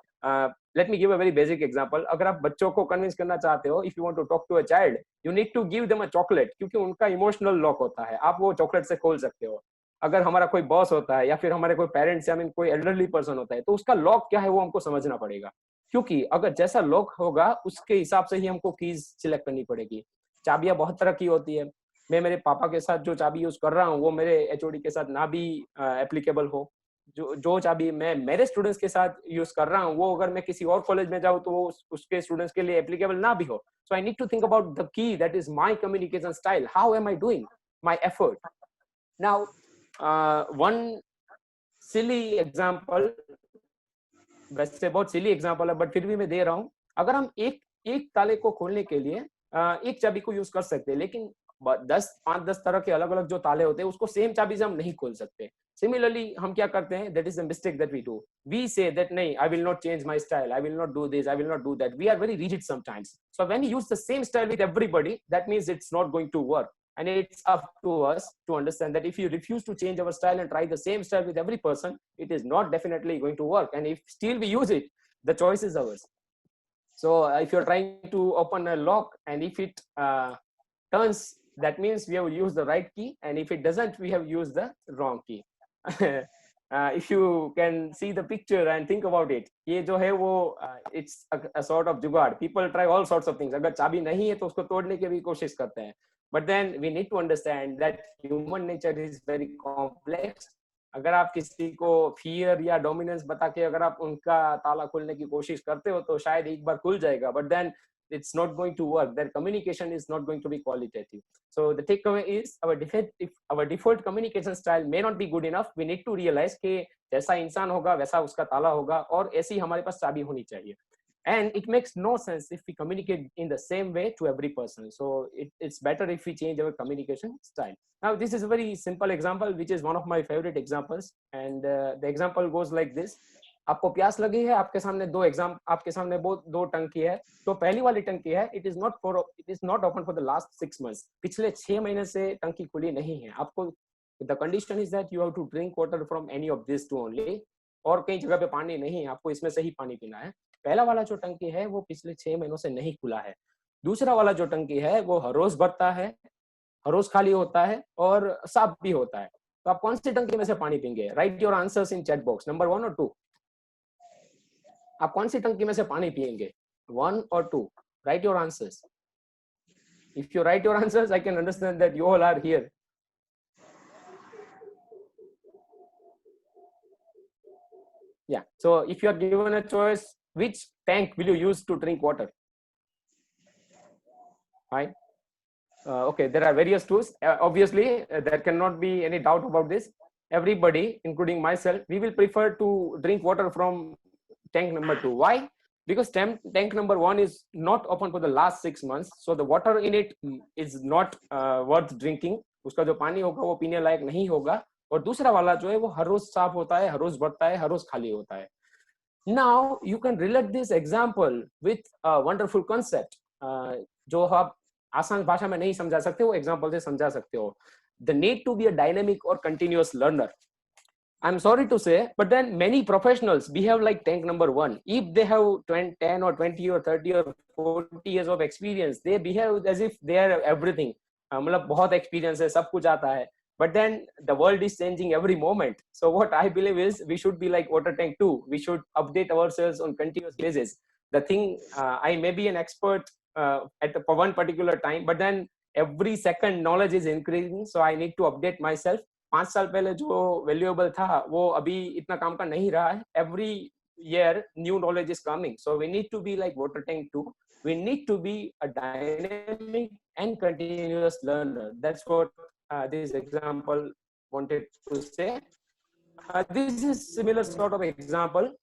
Let me give a very basic example. अगर आप बच्चों को कन्विंस करना चाहते हो, if you want to talk to a child, you need to give them a chocolate, क्योंकि उनका इमोशनल लॉक होता है, आप वो चॉकलेट से खोल सकते हो। अगर हमारा कोई बॉस होता है या फिर हमारे कोई पेरेंट्स या कोई एल्डरली पर्सन होता है तो उसका लॉक क्या है वो हमको समझना पड़ेगा, क्योंकि अगर जैसा लॉक होगा उसके हिसाब से ही हमको कीज सिलेक्ट करनी पड़ेगी। चाबियां बहुत तरह की होती है। मैं मेरे पापा के साथ जो चाबी यूज कर रहा हूँ वो मेरे एचओडी के साथ ना भी एप्लीकेबल हो। जो चाबी मैं मेरे स्टूडेंट्स के साथ यूज कर रहा हूँ वो अगर मैं किसी और कॉलेज में जाऊँ तो वो उसके स्टूडेंट्स के लिए एप्लीकेबल ना भी हो। So I need to think about the key, that is my communication style, how am I doing my effort. Now one silly example, वैसे बहुत सिली एग्जांपल है बट फिर भी मैं दे रहा हूँ। अगर हम एक ताले को खोलने के लिए एक चाबी को यूज कर सकते हैं, लेकिन 5-10 तरह के अलग अलग जो ताले होते हैं उसको सेम चाबी से हम नहीं खोल सकते। सिमिलरली हम क्या करते हैं, that is the mistake that we do. We say that नहीं, I will not change my style, I will not do this, I will not do that. We are very rigid sometimes. So when you use the same style with everybody, that means it's not going to work. And it's up to us to understand that if you refuse to change our style and try the same style with every person, it is not definitely going to work. And if still we use it, the choice is ours. So if you're trying to open a lock and if it turns, that means we have used the right key, and if it doesn't, we have used the wrong key. If you can see the picture and think about it, ये जो है वो it's a sort of जुगाड़. People try all sorts of things. अगर चाबी नहीं है तो उसको तोड़ने की भी कोशिश करते हैं। But then we need to understand that human nature is very complex. अगर आप किसी को फियर या डोमिनेंस बता के अगर आप उनका ताला खोलने की कोशिश करते हो तो शायद एक बार खुल जाएगा, but then it's not going to work. Their communication is not going to be qualitative. So the takeaway is our default communication style may not be good enough. We need to realize कि जैसा इंसान होगा वैसा उसका ताला होगा और ऐसी हमारे पास चाबी होनी चाहिए। And it makes no sense if we communicate in the same way to every person. So it's better if we change our communication style. Now, this is a very simple example, which is one of my favorite examples. And the example goes like this. आपको प्यास लगी है, आपके सामने आपके सामने दो टंकी है। तो पहली वाली टंकी है, it is not open for the last 6 months. पिछले 6 महीने से टंकी खुली नहीं है। आपको the condition is that you have to drink water from any of these two only. और कई जगह पे पानी नहीं है, आपको इसमें से ही पानी पीना है। पहला वाला जो टंकी है वो पिछले 6 महीनों से नहीं खुला है। दूसरा वाला जो टंकी है वो हर रोज भरता है, हर रोज खाली होता है और साफ भी होता है। तो आप कौन सी टंकी में से पानी पीएंगे? Write your answers in chat box, number 1 और 2। आप कौन सी टंकी में से पानी पिएंगे, 1 और 2? Write your answers. If you write your answers, I can understand that you all are here. Yeah. So if you are given a choice, which tank will you use to drink water? Right. Okay, there are various tools. Obviously, there cannot be any doubt about this. Everybody, including myself, we will prefer to drink water from tank number 2. Why? Because tank number 1 is not open for the last 6 months, so the water in it is not worth drinking. उसका जो पानी होगा वो पीने लायक नहीं होगा. और दूसरा वाला जो है वो हर रोज साफ होता है, हर रोज बढ़ता है, हर रोज खाली होता है. Now you can relate this example with a wonderful concept. जो आप आसान भाषा में नहीं समझा सकते वो एग्जांपल से समझा सकते हो. The need to be a dynamic or continuous learner. I'm sorry to say, but then many professionals behave like tank number 1. If they have 10 or 20 or 30 or 40 years of experience, they behave as if they are everything. मतलब बहुत experience है, सब कुछ आता है. But then the world is changing every moment. So what I believe is we should be like water tank 2. We should update ourselves on continuous basis. The thing, I may be an expert for one particular time, but then every second knowledge is increasing. So I need to update myself. 5 साल पहले जो valuable था वो अभी इतना काम का नहीं रहा है. Every year new knowledge is coming, so we need to be like water tank too. We need to be a dynamic and continuous learner. That's what this example wanted to say. This is similar sort of example.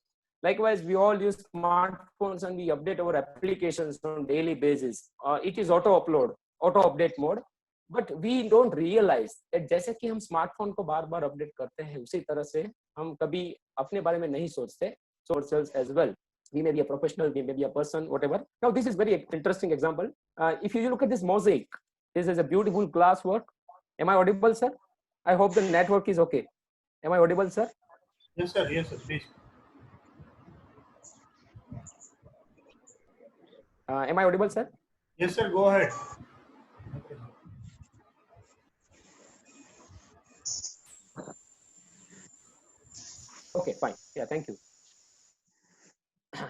Likewise, we all use smartphones and we update our applications on daily basis. It is auto upload, auto update mode. But we don't realise that जैसे कि हम smartphone को बार बार update करते हैं उसी तरह से हम कभी अपने बारे में नहीं सोचते. So ourselves as well. We may be a professional, we may be a person, whatever. Now this is very interesting example. If you look at this mosaic, this is a beautiful glass work. Am I audible, sir? I hope the network is okay. Am I audible, sir? Yes, sir. Yes, sir. Please. Am I audible, sir? Yes, sir. Go ahead. Okay, fine. Yeah, thank you.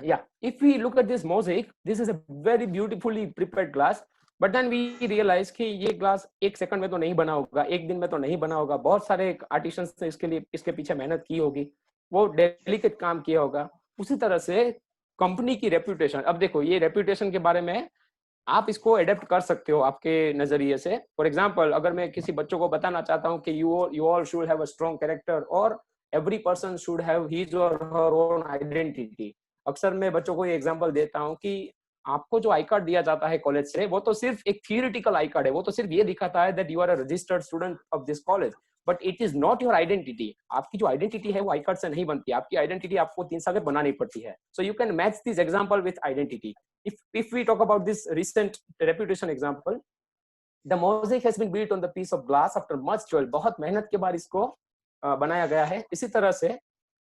Yeah, if we look at this mosaic, this is a very beautifully prepared glass. But then we realize कि ये glass एक second में तो नहीं बना होगा, एक दिन में तो नहीं बना होगा. बहुत सारे आर्टिशंस ने इसके लिए इसके पीछे मेहनत की होगी, वो डेलिकेट काम किया होगा. उसी तरह से कंपनी की रेपुटेशन. अब देखो ये रेपुटेशन के बारे में आप इसको एडेप्ट कर सकते हो आपके नजरिए से. फॉर एग्जांपल, अगर मैं किसी बच्चों को बताना चाहता हूँ कि you all should have a strong character और every person should have his or her own identity. अक्सर मैं बच्चों को ये एग्जांपल देता हूँ कि आपको जो आई कार्ड दिया जाता है कॉलेज से वो तो सिर्फ एक थियोरिटिकल आई कार्ड है. वो तो सिर्फ ये दिखाता है that you are a registered student of this college, but it is not your identity. आपकी जो आइडेंटिटी है वो आई कार्ड से नहीं बनती. आपकी आइडेंटिटी आपको 3 साल में बनानी पड़ती है. So you can match this example with identity. If we talk about this recent reputation example, the mosaic has been built on the piece of glass after much toil. बहुत मेहनत के बाद इसको बनाया गया है. इसी तरह से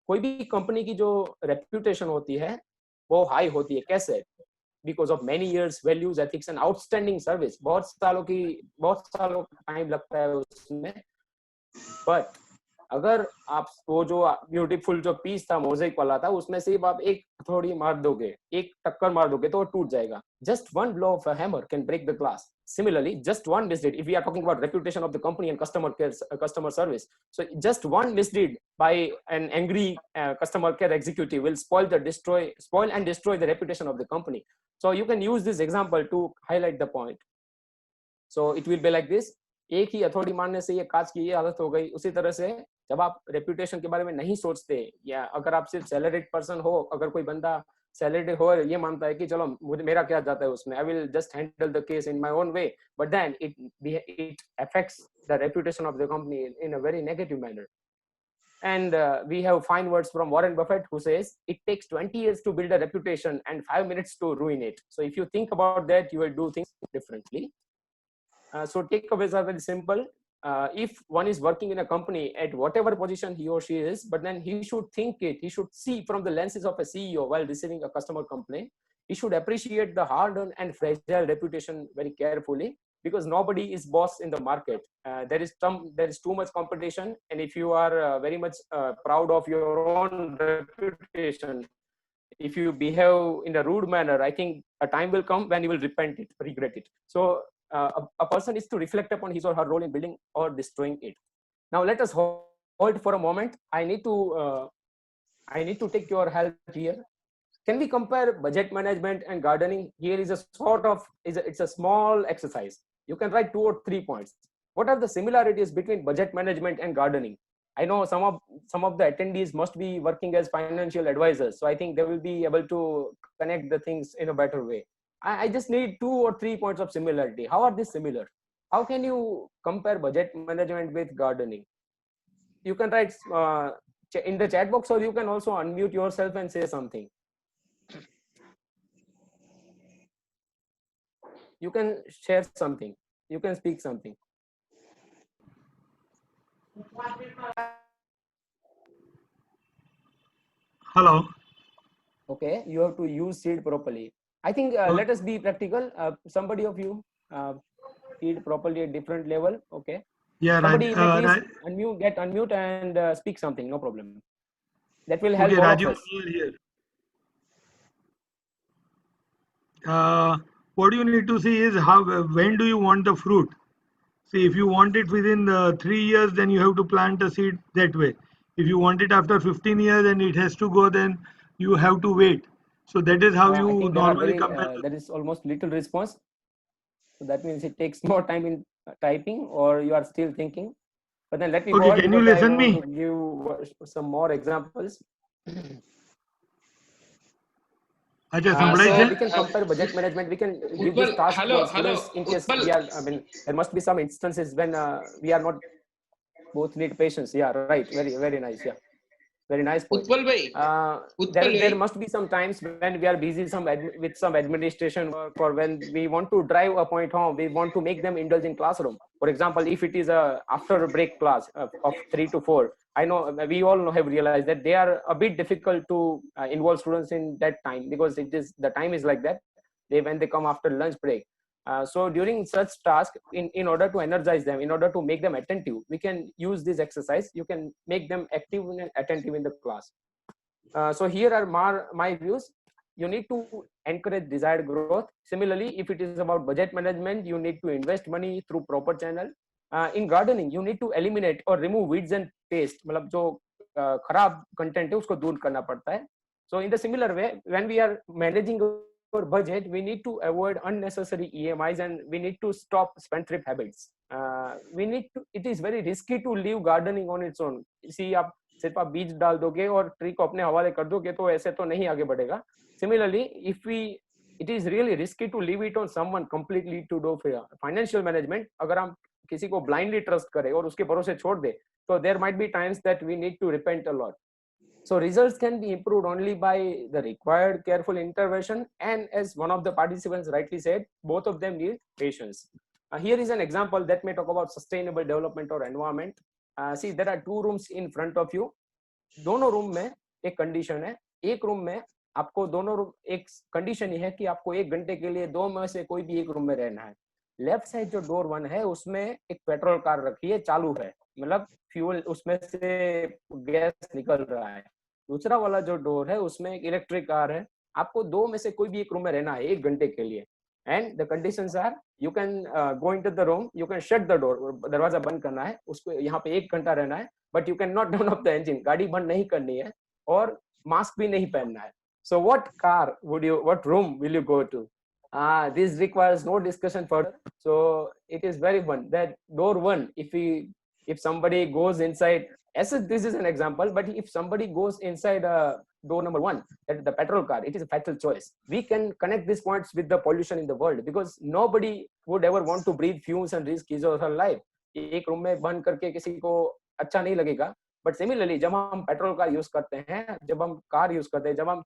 कोई भी कंपनी की जो रेप्यूटेशन होती है वो हाई होती है. कैसे? Because of many years, values, ethics and outstanding service. बहुत सालों का टाइम लगता है उसमें. बट अगर आप वो जो ब्यूटीफुल जो पीस था मोज़ेक वाला था उसमें सिर्फ आप एक हथौड़ी मार दोगे, एक टक्कर मार दोगे तो वो टूट जाएगा. Just one blow of a hammer can break the glass. Similarly, just one misdeed, if we are talking about reputation of the company and customer service, so just one misdeed by an angry customer care executive will spoil and destroy the reputation of the company. So you can use this example to highlight the point. So it will be like this. एक ही हथौड़ी मारने से ये कांच की ये हालत हो गई. उसी तरह से जब आप रेप्यूटेशन के बारे में नहीं सोचते, या अगर आप सिर्फ सैलरीड पर्सन हो, अगर कोई बंदा सैलरी हो ये मानता है कि चलो मुझे मेरा क्या जाता है उसमें, I will just handle the case in my own way, but then it affects the reputation of the company in a very negative manner. And we have fine words from Warren Buffett, who says it takes 20 years to build a reputation and 5 minutes to ruin it. So if you think about that, you will do things differently. So takeaways are very simple. If one is working in a company at whatever position he or she is, but then he should he should see from the lenses of a CEO while receiving a customer complaint. He should appreciate the hard-earned and fragile reputation very carefully, because nobody is boss in the market. There is too much competition, and if you are very much proud of your own reputation, if you behave in a rude manner, I think a time will come when you will regret it. So a person is to reflect upon his or her role in building or destroying it. Now let us hold for a moment. I need to I need to take your help here. Can we compare budget management and gardening? Here is a sort of, it's a small exercise. You can write 2 or 3 points. What are the similarities between budget management and gardening? I know some of the attendees must be working as financial advisors, so I think they will be able to connect the things in a better way. I just need 2 or 3 points of similarity. How are these similar? How can you compare budget management with gardening? You can write in the chat box, or you can also unmute yourself and say something. You can share something. You can speak something. Hello. Okay, you have to use seed properly. I think let us be practical. Somebody of you seed properly at different level. Okay. Yeah, Somebody may please unmute and speak something. No problem. That will help okay, all Raju of us. here. What you need to see is when do you want the fruit? See, if you want it within 3 years, then you have to plant a seed that way. If you want it after 15 years and it has to go, then you have to wait. So that is how I you think there are normally very compare. that is almost little response. So that means it takes more time in typing, or you are still thinking. But then let me Okay, forward, can you because I listen want me? to give some more examples. Acha, Sir, So we can compare budget management. We can give this Utpal, task to our hello, students in case Utpal. we are. I mean, there must be some instances when we are not both need patience. Yeah, right. Very nice. Yeah, very nice point. Utpal bhai, Utpal There bhai. must be some times when we are busy with some administration work, or when we want to drive a point home, we want to make them indulge in classroom. For example, if it is a after break class of 3 to 4, I know we all have realized that they are a bit difficult to involve students in that time, because the time is like that. When they come after lunch break. So during such task, in order to energize them, in order to make them attentive, we can use this exercise. You can make them active and attentive in the class. So here are my views. You need to encourage desired growth. Similarly, if it is about budget management, you need to invest money through proper channel. In gardening, you need to eliminate or remove weeds and paste. मतलब जो खराब content है उसको दूर करना पड़ता है. So in the similar way, when we are managing our budget, we need to avoid unnecessary EMIs, and we need to stop spendthrift habits. It is very risky to leave gardening on its own. See, आप सिर्फ आप बीज डाल दोगे और tree को अपने हवाले कर दोगे तो ऐसे तो नहीं आगे बढ़ेगा. Similarly, it is really risky to leave it on someone completely to do financial management. अगर हम किसी को blindly trust करें और उसके भरोसे छोड़ दे, तो there might be times that we need to repent a lot. So results can be improved only by the required careful intervention, and as one of the participants rightly said, both of them need patience. Here is an example that may talk about sustainable development or environment. See, there are 2 rooms in front of you. दोनों room में एक condition है. एक room में आपको दोनों room एक condition ये है कि आपको 1 घंटे के लिए 2 में से कोई भी एक रूम में रहना है. लेफ्ट साइड जो डोर 1 है उसमें एक पेट्रोल कार रखी है, चालू है, मतलब फ्यूल उसमें से गैस निकल रहा है. दूसरा वाला जो डोर है उसमें एक इलेक्ट्रिक कार है. आपको 2 में से कोई भी एक रूम में रहना है 1 घंटे के लिए. And the conditions are, you can go into the room, you can shut the door, दरवाजा बंद करना है, उसको यहाँ पे 1 घंटा रहना है, but you cannot turn off the engine, गाड़ी बंद नहीं करनी है, और मास्क भी नहीं पहनना है. So what room will you go to? This requires no discussion further. So it is very fun that door 1, if somebody goes inside, this is an example, but if somebody goes inside door number 1, that is the petrol car, it is a fatal choice. We can connect these points with the pollution in the world, because nobody would ever want to breathe fumes and risk his or her life. एक room में बंद करके किसी को अच्छा नहीं लगेगा. But similarly जब हम पेट्रोल कार यूज करते हैं, जब हम कार यूज करते हैं, जब हम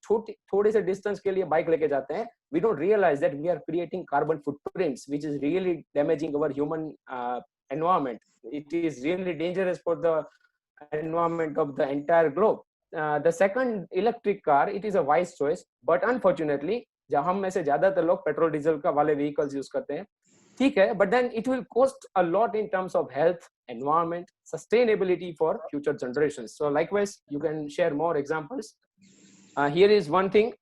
थोड़े से डिस्टेंस के लिए बाइक लेके जाते हैं, we don't realise that we are creating carbon footprints which is really damaging our human environment. It is really dangerous for the environment of the entire globe. The second electric car, it is a wise choice, but unfortunately जब हम में से ज्यादातर लोग petrol diesel का वाले vehicles use करते हैं, ठीक है, but then it will cost a lot in terms of health, environment, sustainability for future generations. So likewise, you can share more examples. Here is one thing,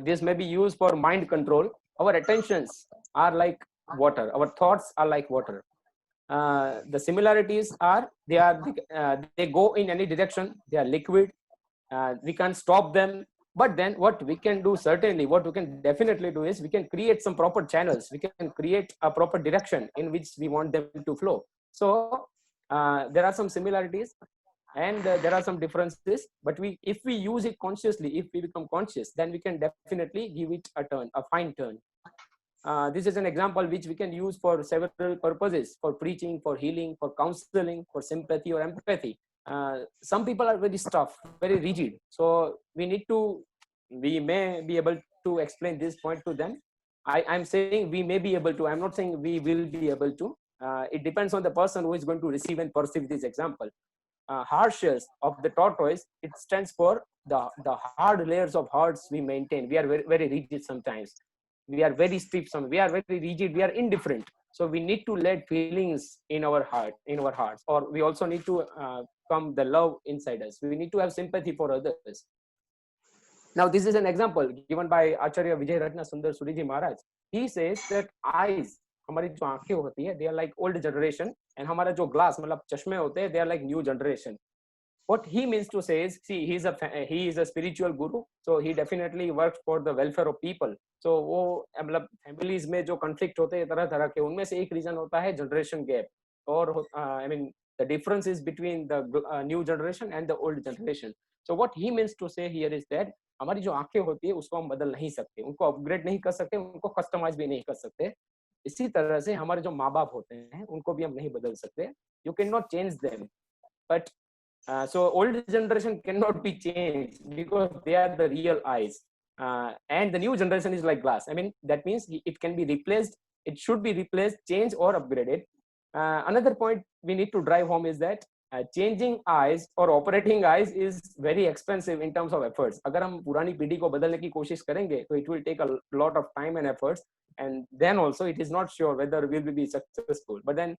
this may be used for mind control. Our attentions are like water, our thoughts are like water. The similarities are they go in any direction, they are liquid, We can't stop them, but then what we can do, certainly what we can definitely do, is we can create some proper channels, we can create a proper direction in which we want them to flow. So there are some similarities, and there are some differences, but if we use it consciously, if we become conscious, then we can definitely give it a fine turn. This is an example which we can use for several purposes: for preaching, for healing, for counseling, for sympathy or empathy. Some people are very tough, very rigid, so we may be able to explain this point to them. I'm saying we may be able to, I'm not saying we will be able to. It depends on the person who is going to receive and perceive this example. Hard shells of the tortoise, it stands for the hard layers of hearts we maintain. We are very, very rigid sometimes, we are very stiff, we are very rigid, we are indifferent. So we need to let feelings in our hearts, or we also need to come the love inside us. We need to have sympathy for others. Now this is an example given by Acharya Vijay Ratna Sundar Suriji Maharaj. He says that eyes, हमारी जो आंखें होती है, they are like old generation, and हमारा जो glass मतलब चश्मे होते हैं, they are like new generation. What he means to say is, see, he is a spiritual guru, so he definitely works for the welfare of people. So वो मतलब families में जो conflict होते हैं तरह तरह के, उनमें से एक reason होता है generation gap, और I mean the difference is between the new generation and the old generation. So what he means to say here is that हमारी जो आंखें होती है उसको हम बदल नहीं सकते, उनको अपग्रेड नहीं कर सकते, उनको कस्टमाइज भी नहीं कर सकते. इसी तरह से हमारे जो माँ बाप होते हैं उनको भी हम नहीं बदल सकते. You cannot change them, but so old generation cannot be changed because they are the real eyes, and the new generation is like glass. I mean, that means it can be replaced, it should be replaced, changed or upgraded. Another point we need to drive home is that changing eyes or operating eyes is very expensive in terms of efforts. अगर हम पुरानी पीढ़ी को बदलने की कोशिश करेंगे तो it will take a lot of time and efforts, and then also it is not sure whether we will be successful. But then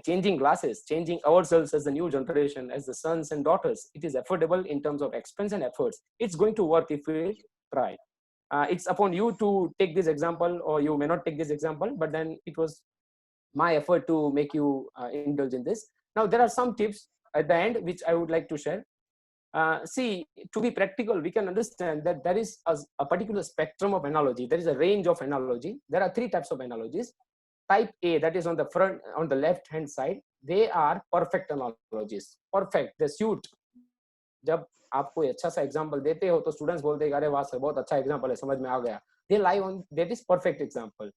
changing glasses, changing ourselves as the new generation, as the sons and daughters, it is affordable in terms of expense and efforts. It's going to work if we try. It's upon you to take this example, or you may not take this example, but then it was my effort to make you indulge in this. Now there are some tips at the end which I would like to share. See, to be practical, we can understand that there is a particular spectrum of analogy. There is a range of analogy. There are three types of analogies. Type A, that is on the front, on the left hand side, they are perfect analogies. Perfect, they suit. जब आप कोई अच्छा सा example देते हो तो students बोलते हैं अरे वाह सर बहुत अच्छा एग्जांपल है, समझ में आ गया. They lie on that is perfect example.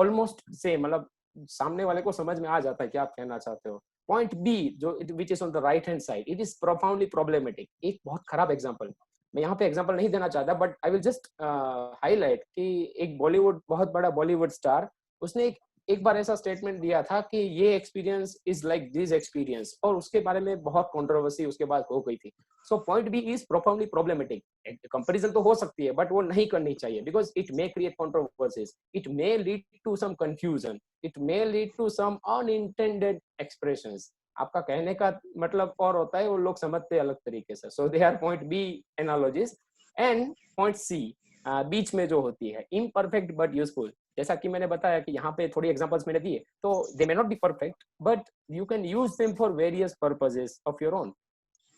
Almost same, मतलब सामने वाले को समझ में आ जाता है कि आप कहना चाहते हो. Point B, जो which is on the right hand side, it is profoundly problematic. एक बहुत खराब एग्जांपल. मैं यहाँ पे एग्जांपल नहीं देना चाहता, but I will just highlight कि एक बॉलीवुड, बहुत बड़ा बॉलीवुड स्टार, उसने एक बार ऐसा स्टेटमेंट दिया था कि ये experience is like this experience, और उसके बारे में बहुत कंट्रोवर्सी उसके बाद हो गई थी. So point B is profoundly problematic. Comparison तो हो सकती है बट वो नहीं करनी चाहिए, because it may create controversies, it may lead to some confusion, it may lead to some unintended expressions. आपका कहने का मतलब और होता है, वो लोग समझते अलग तरीके से. So they are point B analogies. And point C बीच में जो होती है, इम्परफेक्ट बट यूजफुल. जैसा कि मैंने बताया कि यहाँ पे थोड़ी एग्जांपल्स मैंने दिए, तो they may not be perfect but you can use them for various purposes of your own.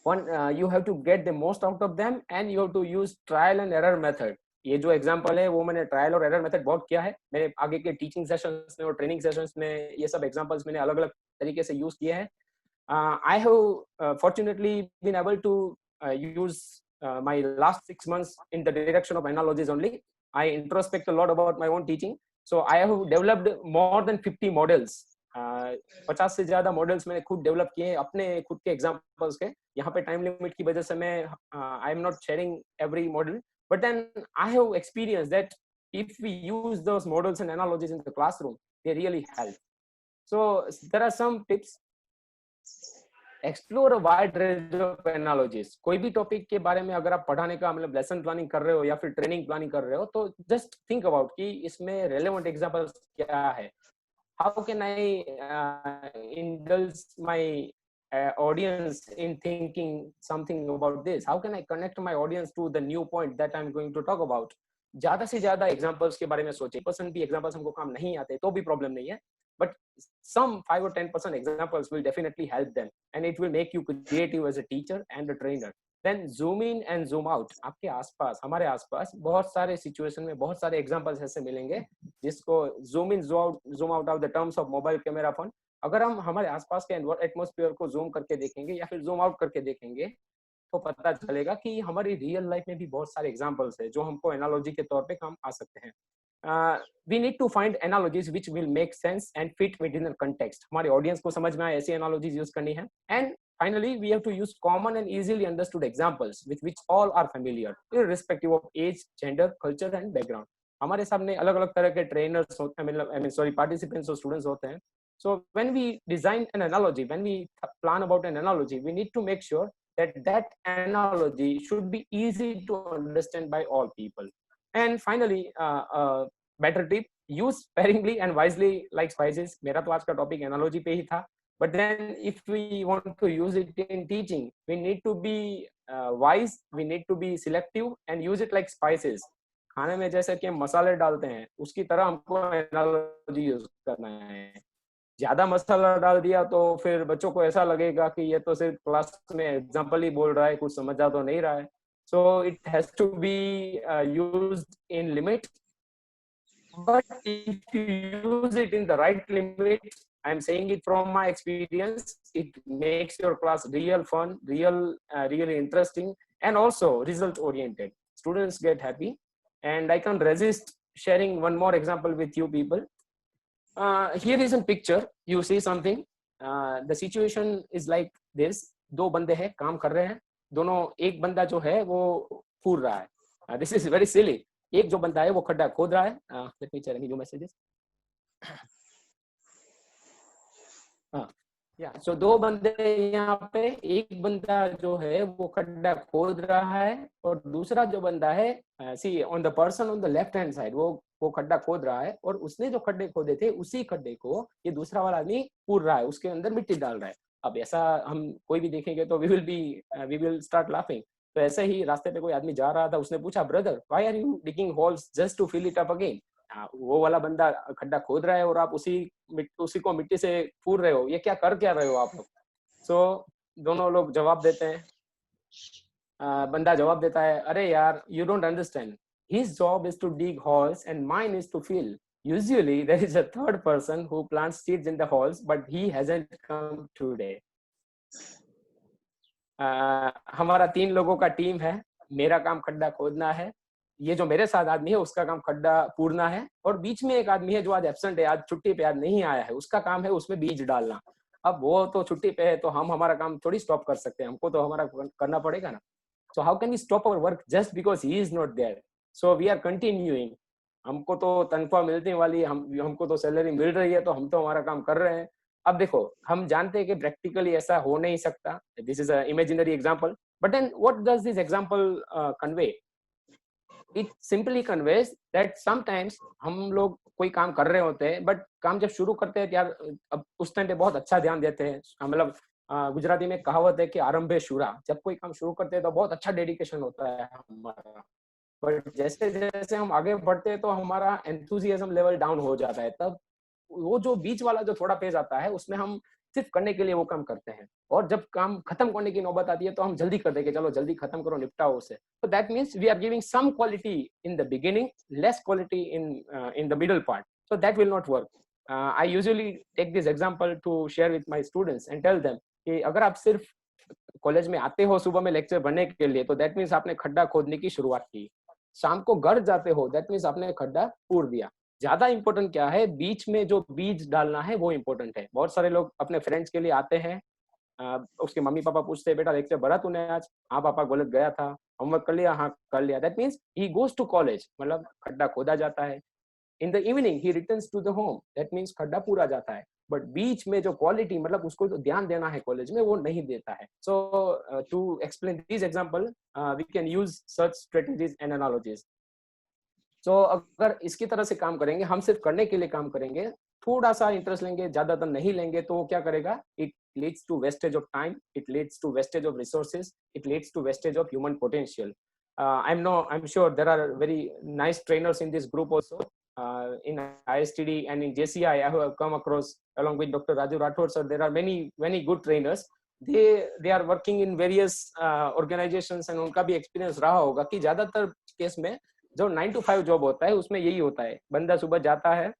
One, you have to get the most out of them and you have to use trial and error method. ये जो example है वो मैंने trial और error method बहुत किया है. मैंने आगे के टीचिंग सेशंस में और ट्रेनिंग सेशंस में ये सब एग्जांपल्स मैंने अलग अलग तरीके से यूज किए हैं. I have fortunately been able to use my last 6 months in the direction of analogies only. I introspect a lot about my own teaching. So I have developed more than 50 models. 50 से ज्यादा models मैंने खुद develop किए हैं अपने खुद के examples के. यहाँ पे टाइम लिमिट की वजह से मैं I am not sharing every model, but then I have experience that if we use those models and analogies in the classroom, they really help. So there are some tips. Explore a wide range of analogies. कोई भी topic के बारे में अगर आप पढ़ाने का मतलब लेसन प्लानिंग कर रहे हो या फिर ट्रेनिंग प्लानिंग कर रहे हो, तो जस्ट थिंक अबाउट कि इसमें रेलेवेंट एग्जांपल्स क्या है. How can I indulge my audience in thinking something about this? How can I connect my audience to the new point that I'm going to talk about? ज्यादा से ज्यादा examples के बारे में सोचें. 1% भी एग्जांपल्स हमको काम नहीं आते तो भी प्रॉब्लम नहीं है, but some 5 or 10% examples will definitely help them, and it will make you creative as a teacher and a trainer. Then zoom in and zoom out. आपके आसपास, हमारे आसपास बहुत सारे सिचुएशन में बहुत सारे एग्जांपल्स ऐसे मिलेंगे जिसको zoom in zoom out of the terms of mobile camera phone. अगर हम हमारे आसपास के एटमॉस्फेयर को जूम करके देखेंगे या फिर जूम आउट करके देखेंगे तो पता चलेगा कि हमारी रियल लाइफ में भी बहुत सारे एग्जांपल्स है जो हमको एनालॉजी के तौर पे काम आ सकते हैं। we need to find analogies which will make sense and fit within the context। हमारे ऑडियंस को समझ में आए ऐसी एनालॉजीज यूज करनी है। And finally we have to use common and easily understood examples with which all are familiar irrespective of age, gender, culture and background। हमारे सामने अलग अलग तरह के ट्रेनर्स होते हैं, मतलब पार्टिसिपेंट्स और स्टूडेंट्स होते हैं। So when we design an analogy, when we plan about an analogy, we need to make sure that that analogy should be easy to understand by all people। And finally, better tip, use sparingly and wisely like spices। मेरा तो आज का topic analogy पे ही था, but then if we want to use it in teaching, we need to be wise, we need to be selective and use it like spices। खाने में जैसे कि हम मसाले डालते हैं उसकी तरह हमको एनालॉजी यूज करना है। ज्यादा मसाला डाल दिया तो फिर बच्चों को ऐसा लगेगा कि ये तो सिर्फ क्लास में एग्जाम्पल ही बोल रहा है, कुछ समझा तो नहीं रहा है। So it has to be used in limit, but if you use it in the right limit, I'm saying it from my experience, it makes your class real fun, really interesting, and also result oriented। Students get happy, and I can't resist sharing one more example with you people। Here is a picture, you see something, the situation is like this। दो बंदे हैं, काम कर रहे हैं, दोनों, एक बंदा जो है वो फूर रहा है। This is very silly. एक जो बंदा है वो खड्डा खोद रहा है। Let me check your messages. या सो दो बंदे यहाँ पे, एक बंदा जो है वो खड्डा खोद रहा है और दूसरा जो बंदा है, see on the person on the left hand side, वो खड्डा खोद रहा है और उसने जो खड्डे खोदे थे उसी खड्डे को ये दूसरा वाला आदमी पूर रहा है, उसके अंदर मिट्टी डाल रहा है। अब ऐसा हम कोई भी देखेंगे तो वी विल स्टार्ट लाफिंग। तो ऐसे ही रास्ते पे कोई आदमी जा रहा था, उसने पूछा, brother why are you digging holes just to fill it up again. वो वाला बंदा खड्डा खोद रहा है और आप उसी को मिट्टी से फूर रहे हो, ये क्या कर क्या रहे हो आप लोग। सो दोनों लोग जवाब देते हैं। बंदा जवाब देता है, अरे यार you don't understand, his job is to dig holes and mine is to fill। Usually there is a third person who plants seeds in the holes, but he hasn't come today। हमारा 3 लोगों का team है, मेरा काम खड्डा खोदना है, ये जो मेरे साथ आदमी है उसका काम खड्डा पूरना है, और बीच में एक आदमी है जो आज एब्सेंट है, आज छुट्टी पे आज नहीं आया है, उसका काम है उसमें बीज डालना। अब वो तो छुट्टी पे है तो हम हमारा काम थोड़ी स्टॉप कर सकते हैं, हमको तो हमारा करना पड़ेगा ना। So how can we stop our work just because he is not there? So we are continuing। हमको तो तनख्वाह मिलने वाली है, हमको तो सैलरी मिल रही है, तो हम तो हमारा काम कर रहे हैं। अब देखो, हम जानते हैं कि प्रैक्टिकली ऐसा हो नहीं सकता, this is a imaginary example, but then what does this example convey? It simply conveys that sometimes हम लोग कोई काम कर रहे होते हैं, बट काम जब शुरू करते हैं यार, अब उस टाइम पे बहुत अच्छा ध्यान देते हैं, मतलब गुजराती में कहावत है कि आरंभे शुरा, जब कोई काम शुरू करते हैं तो बहुत अच्छा डेडिकेशन होता है हमारा, बट जैसे जैसे हम आगे बढ़ते हैं तो हमारा एंथुजियाज्म लेवल डाउन हो जाता है। तब वो जो बीच वाला जो थोड़ा पेज आता है उसमें हम सिर्फ करने के लिए वो काम करते हैं, और जब काम खत्म करने की नौबत आती है तो हम जल्दी कर देंगे, चलो जल्दी खत्म करो, निपटाओ उसे। तो that means we are giving some quality in the beginning, less quality in the middle part, so that will not work। I usually take this example to share with my students and tell them कि अगर आप सिर्फ college में आते हो सुबह में lecture बनने के लिए तो दैट मीन्स आपने खड्डा खोदने की शुरुआत की, शाम को घर जाते हो दैट मीन्स आपने खड्डा पूर दिया। ज्यादा इंपॉर्टेंट क्या है, बीच में जो बीज डालना है वो इंपॉर्टेंट है। बहुत सारे लोग अपने फ्रेंड्स के लिए आते हैं, उसके मम्मी पापा पूछते हैं, बेटा लेक्चर भरा तूने आज? हाँ पापा, कॉलेज गया था। होमवर्क कर लिया? हाँ कर लिया। That means he goes to college, मतलब खड्डा खोदा जाता है। In the evening he returns to the home, that means खड्डा पूरा जाता है। बट बीच में जो क्वालिटी, मतलब उसको जो ध्यान देना है कॉलेज में, वो नहीं देता है। So to explain this example we can use such strategies and analogies. So अगर इसकी तरह से काम करेंगे, हम सिर्फ करने के लिए काम करेंगे, थोड़ा सा इंटरेस्ट लेंगे, ज्यादातर नहीं लेंगे, तो वो क्या करेगा? It leads to wastage of time, it leads to wastage of resources, it leads to wastage of human potential. I'm sure there are very nice trainers in this group also. In ISTD and in JCI, I have come across, along with Dr. Raju Rathod sir, there are many good trainers they are working in various organizations and उनका भी experience रहा होगा कि ज्यादातर case में जो 9 to 5 job होता है उसमें यही होता है, बंदा सुबह जाता है,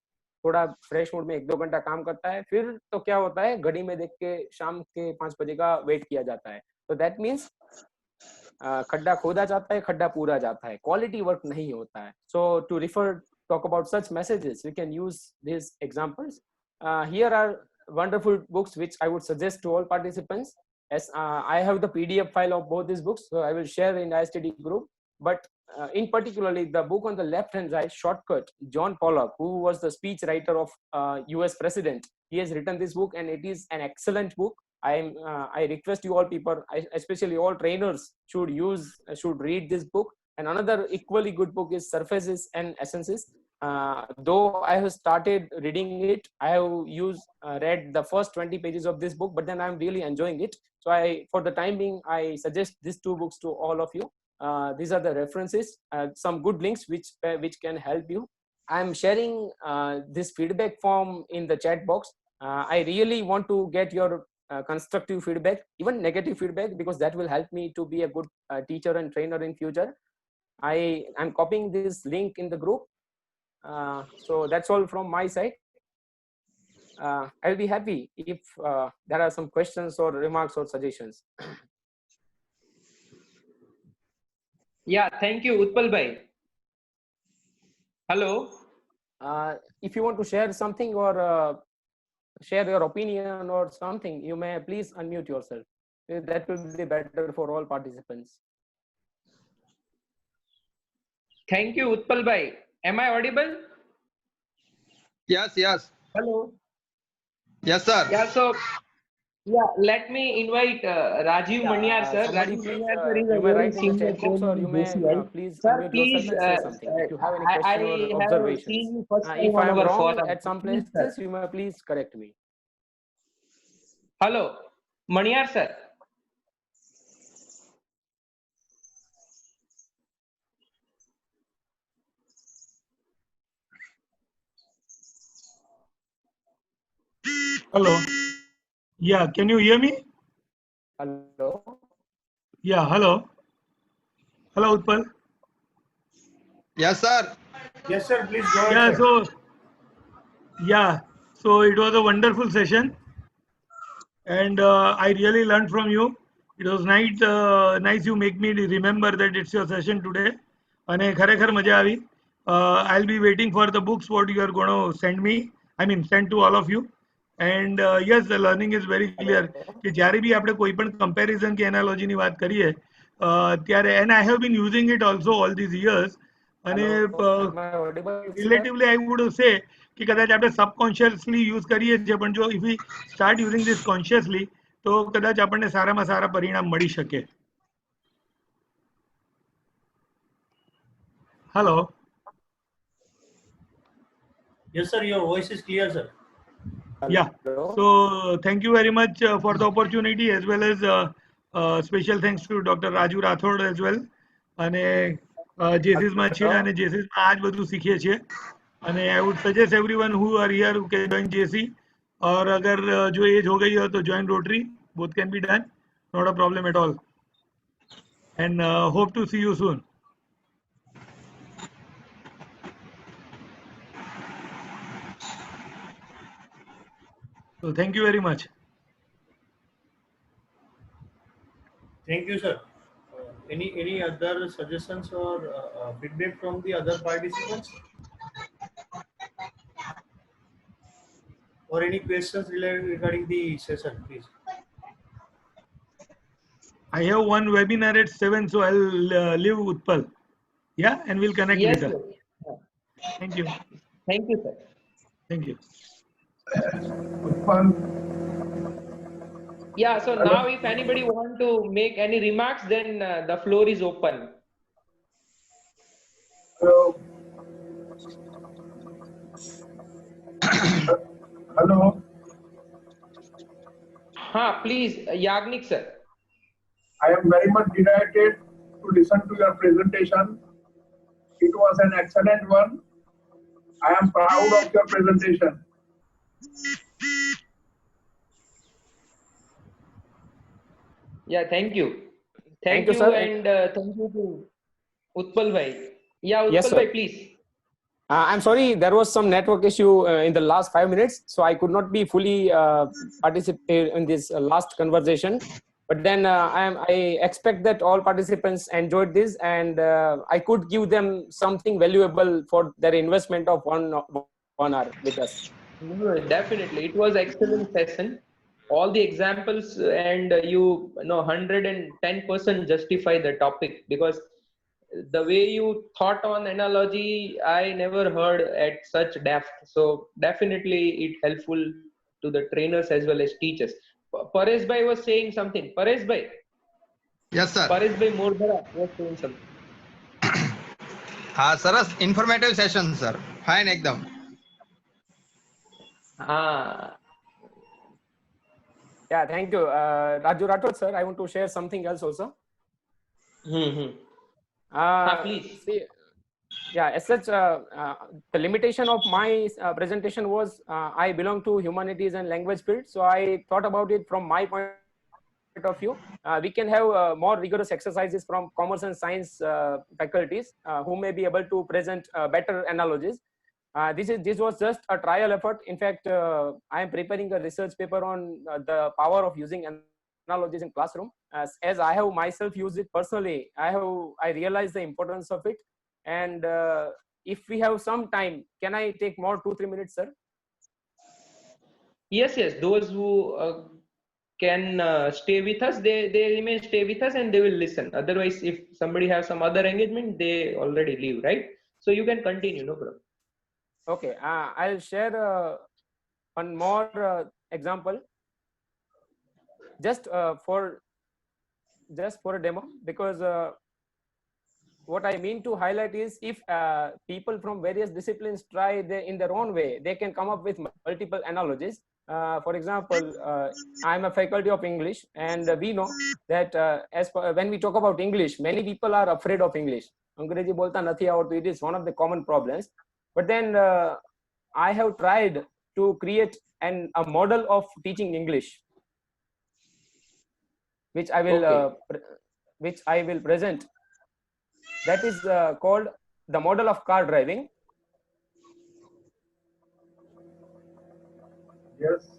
थोड़ा फ्रेश मूड में 1-2 घंटा काम करता है, फिर तो क्या होता है घड़ी में देख के शाम के 5 बजे का वेट किया जाता है. तो दैट मीन्स खड्डा खोदा जाता है, खड्डा पूरा जाता है, क्वालिटी वर्क नहीं होता है. So to refer talk about such messages, we can use these examples. Here are wonderful books which I would suggest to all participants. As I have the PDF file of both these books, so I will share in the ISTD group. But in particularly the book on the left hand side, Shortcut, John Pollock, who was the speech writer of US president, he has written this book and it is an excellent book. I request you all people, especially all trainers, should read this book. And another equally good book is Surfaces and Essences. Though I have started reading it, I have read the first 20 pages of this book, but then I'm really enjoying it. So for the time being, I suggest these two books to all of you. These are the references, some good links which can help you. I'm sharing this feedback form in the chat box. I really want to get your constructive feedback, even negative feedback, because that will help me to be a good teacher and trainer in future. I am copying this link in the group. So that's all from my side. I'll be happy if there are some questions or remarks or suggestions. Yeah, thank you, Utpal bhai. Hello. If you want to share something or share your opinion or something, you may please unmute yourself. That will be better for all participants. Thank you, Utpal bhai. Am I audible? Yes, yes. Hello. Yes, sir. Yeah, so let me invite Rajiv Manyar sir. Somebody Rajiv please, Manyar sir is you a may very write in the senior chat box, trainer or you in may JCI. please Sir, unmute please, yourself and say something if you have any I question or have observations. seen you first time If on I am our wrong forum. at some Please, places, sir. you may please correct me. Hello, Manyar sir. Hello. Yeah, can you hear me? Hello. Yeah, hello. Hello, Utpal. Yes, sir. Yes, sir. Please go ahead. Yeah, Sir. so it was a wonderful session, and I really learned from you. It was nice you make me remember that it's your session today. અને ખરેખર મજા આવી. I'll be waiting for the books what you are going to send me. I mean, send to all of you. And yes, the learning is very clear. કે જ્યારે બી આપણે કોઈ પણ comparison કે analogy ની વાત કરીએ, ત્યારે and I have been using it also all these years. અને Am I audible, sir? relatively I would say कि कदाच આપણે subconsciously use કરીએ છીએ, પણ જો if we start using this consciously તો કદાચ આપણને સારામાં સારા પરિણામ મળી શકે. Hello. Yes, sir. Your voice is clear, sir. Yeah. Hello. So thank you very much for the opportunity, as well as special thanks to Dr. Raju Rathod as well. અને JCS માં છે અને JCS માં આ જ બધું શીખીએ છીએ. અને I would suggest everyone who are here who can join JC, और अगर जो एज हो गई हो तो join Rotary. Both can be done. Not a problem at all. And hope to see you soon. So thank you very much. Thank you, sir. Any other suggestions or feedback from the other participants? Or any questions regarding the session, please? I have one webinar at 7, so I'll leave Utpal. Yeah, and we'll connect Yes, later. sir. Thank you. Thank you, sir. Thank you. Yeah, so now if anybody want to make any remarks, then the floor is open. Hello. Hello. Please, Yagnik sir. I am very much delighted to listen to your presentation. It was an excellent one. I am proud of your presentation. Yeah, thank you. Thank Thank you, you, sir. and thank you to Utpal bhai. Yeah, Yes, Utpal sir. bhai, please. I'm sorry, there was some network issue in the last 5 minutes, so I could not be fully participate in this last conversation. But then I expect that all participants enjoyed this, and I could give them something valuable for their investment of 1 hour with us. No, definitely, it was excellent session. All the examples and you know 110% justify the topic, because the way you thought on analogy, I never heard at such depth. So definitely it helpful to the trainers as well as teachers. Paresh bhai was saying something. Yes, sir. Paresh bhai Morbhara was saying something. Saras informative session, sir. Fine, एकदम. Ah, Yeah, thank you. Raju Rathod, sir, I want to share something else also. please. See, yeah, as such, the limitation of my presentation was I belong to humanities and language field, so I thought about it from my point of view. We can have more rigorous exercises from commerce and science faculties who may be able to present better analogies. This was just a trial effort. In fact, I am preparing a research paper on the power of using analogies in classroom. As I have myself used it personally, I realized the importance of it. And if we have some time, can I take more 2-3 minutes, sir? Yes, yes. Those who can stay with us, they remain stay with us and they will listen. Otherwise, if somebody has some other engagement, they already leave, right? So you can continue, no problem. Okay, I'll share one more example just for a demo, because what I mean to highlight is if people from various disciplines try in their own way, they can come up with multiple analogies. For example, I'm a faculty of English, and we know that when we talk about English, many people are afraid of English. Angrezi bolta nathi avadtu, it is one of the common problems. But then I have tried to create a model of teaching English, which I will present. That is called the model of car driving. Yes.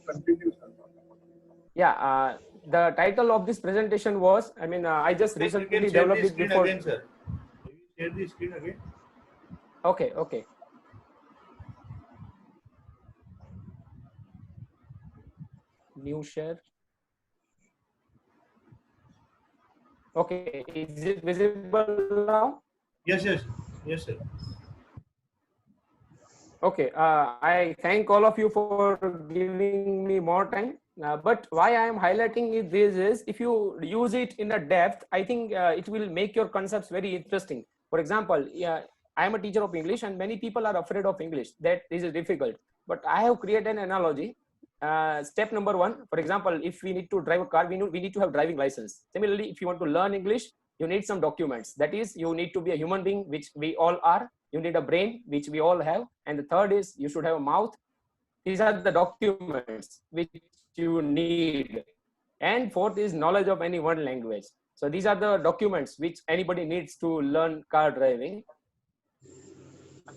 Continue, sir. Yeah, the title of this presentation was, I just Sir, you recently can share developed the it screen before. again, sir. Share the screen again. Okay. New share. Okay, is it visible now? Yes, sir. Okay, I thank all of you for giving me more time. But why I am highlighting this is, if you use it in a depth, I think it will make your concepts very interesting. For example, I am a teacher of English, and many people are afraid of English. That is difficult. But I have created an analogy. Step number 1, for example, if we need to drive a car, we need to have driving license. Similarly, if you want to learn English, you need some documents. That is, you need to be a human being, which we all are. You need a brain, which we all have. And the third is you should have a mouth. These are the documents which you need. And fourth is knowledge of any one language. So these are the documents which anybody needs to learn car driving.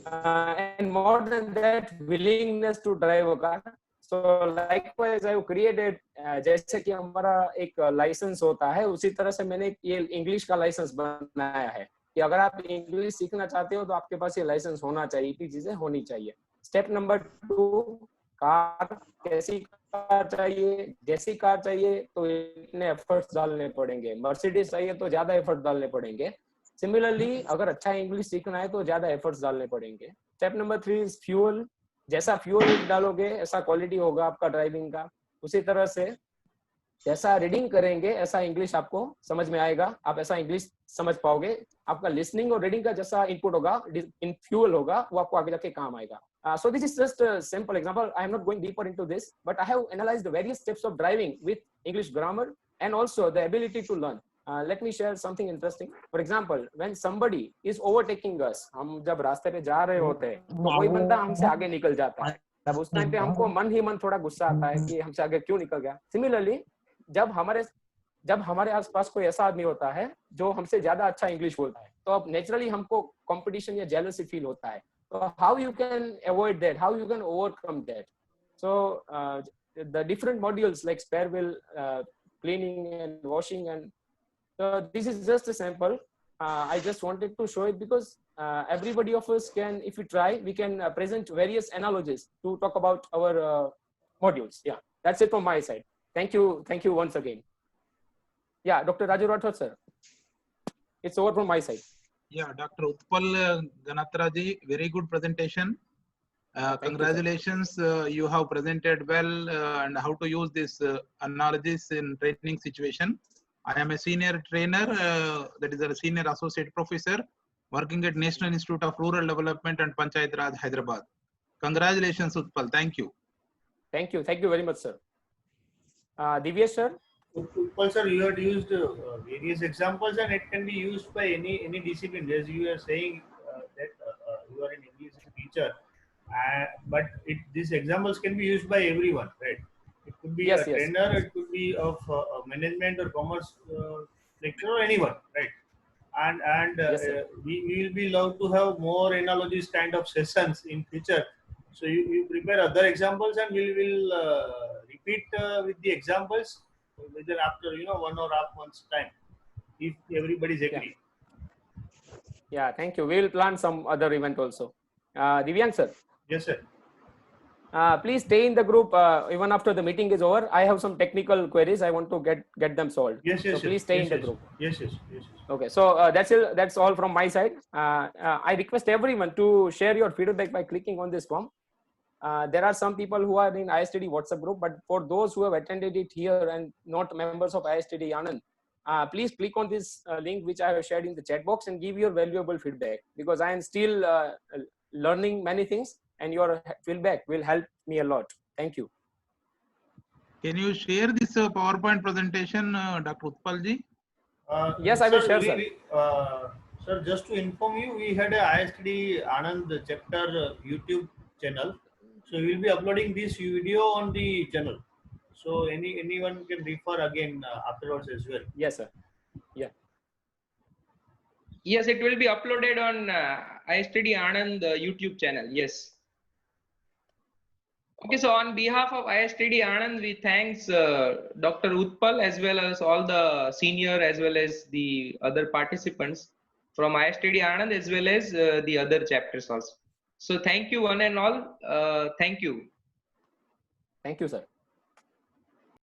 And more than that, willingness to drive a car. So likewise, I have created, जैसे कि हमारा एक licence होता है, उसी तरह से मैंने ये इंग्लिश का लाइसेंस बनाया है कि अगर आप इंग्लिश सीखना चाहते हो तो आपके पास ये लाइसेंस होना चाहिए, इतनी चीजें होनी चाहिए. स्टेप नंबर 2, कार कैसी कार चाहिए, जैसी कार चाहिए तो इतने एफर्ट्स डालने पड़ेंगे. मर्सिडीज चाहिए तो ज्यादा एफर्ट्स डालने पड़ेंगे. सिमिलरली अगर अच्छा इंग्लिश सीखना है तो ज्यादा एफर्ट्स डालने पड़ेंगे. Step number 3 is fuel. जैसा फ्यूल डालोगे ऐसा क्वालिटी होगा आपका ड्राइविंग का. उसी तरह से जैसा रीडिंग करेंगे ऐसा इंग्लिश आपको समझ में आएगा, आप ऐसा इंग्लिश समझ पाओगे. आपका लिसनिंग और रीडिंग का जैसा इनपुट होगा, इन फ्यूल होगा, वो आपको आगे जाके काम आएगा. So this is just a simple example. I am not going deeper into this, but I have analyzed the various steps of driving with English grammar and also the ability to learn. let me share something interesting. For example, when somebody is overtaking us, हम जब रास्ते पे जा रहे होते हैं तो कोई बंदा हमसे आगे निकल जाता है, तब उस टाइम पे हमको मन ही मन थोड़ा गुस्सा आता है कि हमसे आगे क्यों निकल गया. Similarly, जब हमारे आसपास कोई ऐसा आदमी होता है जो हमसे ज्यादा अच्छा इंग्लिश बोलता है, तो अब नेचुरली हमको कंपटीशन या जेलसी फील होता है. तो how you can avoid that, how you can overcome that? So the different modules like spare wheel, cleaning and washing, and so this is just a sample. I just wanted to show it because everybody of us can, if we try, we can present various analogies to talk about our modules. Yeah, that's it from my side. Thank you once again. Yeah, Dr. Raju Rathod sir, it's over from my side. Yeah, Dr. Utpal Ganatra ji, very good presentation. Congratulations, you have presented well and how to use this analogies in training situation. I am a senior trainer, that is a senior associate professor working at National Institute of Rural Development and Panchayat Raj, Hyderabad. Congratulations, Utpal. Thank you. Thank you very much, sir. Divyesh sir. Utpal sir, you had used various examples, and it can be used by any discipline. As you are saying that you are an English teacher, but these examples can be used by everyone, right? It could be a trainer, it could be of management or commerce lecturer, or anyone, right? And we will be allowed to have more analogies kind of sessions in future. So you prepare other examples, and we will repeat with the examples whether after 1 or half months time, if everybody is agree. Yeah, thank you. We will plan some other event also. Divyang sir. Yes, sir. Please stay in the group even after the meeting is over. I have some technical queries. I want to get them solved. Yes. So please stay in the group. Yes. Okay. So that's all from my side. I request everyone to share your feedback by clicking on this form. There are some people who are in ISTD WhatsApp group, but for those who have attended it here and not members of ISTD Anand, please click on this link which I have shared in the chat box and give your valuable feedback, because I am still learning many things, and your feedback will help me a lot. Thank you. Can you share this PowerPoint presentation, Dr. Utpal ji? Yes, I will share, sir. Sir, just to inform you, we had a ISTD Anand chapter YouTube channel. So we will be uploading this video on the channel. So anyone can refer again afterwards as well. Yes, sir. Yeah. Yes, it will be uploaded on ISTD Anand YouTube channel. Yes. Okay, so on behalf of ISTD Anand, we thanks Dr. Utpal as well as all the senior as well as the other participants from ISTD Anand as well as the other chapters also. So thank you one and all. Thank you. Thank you, sir.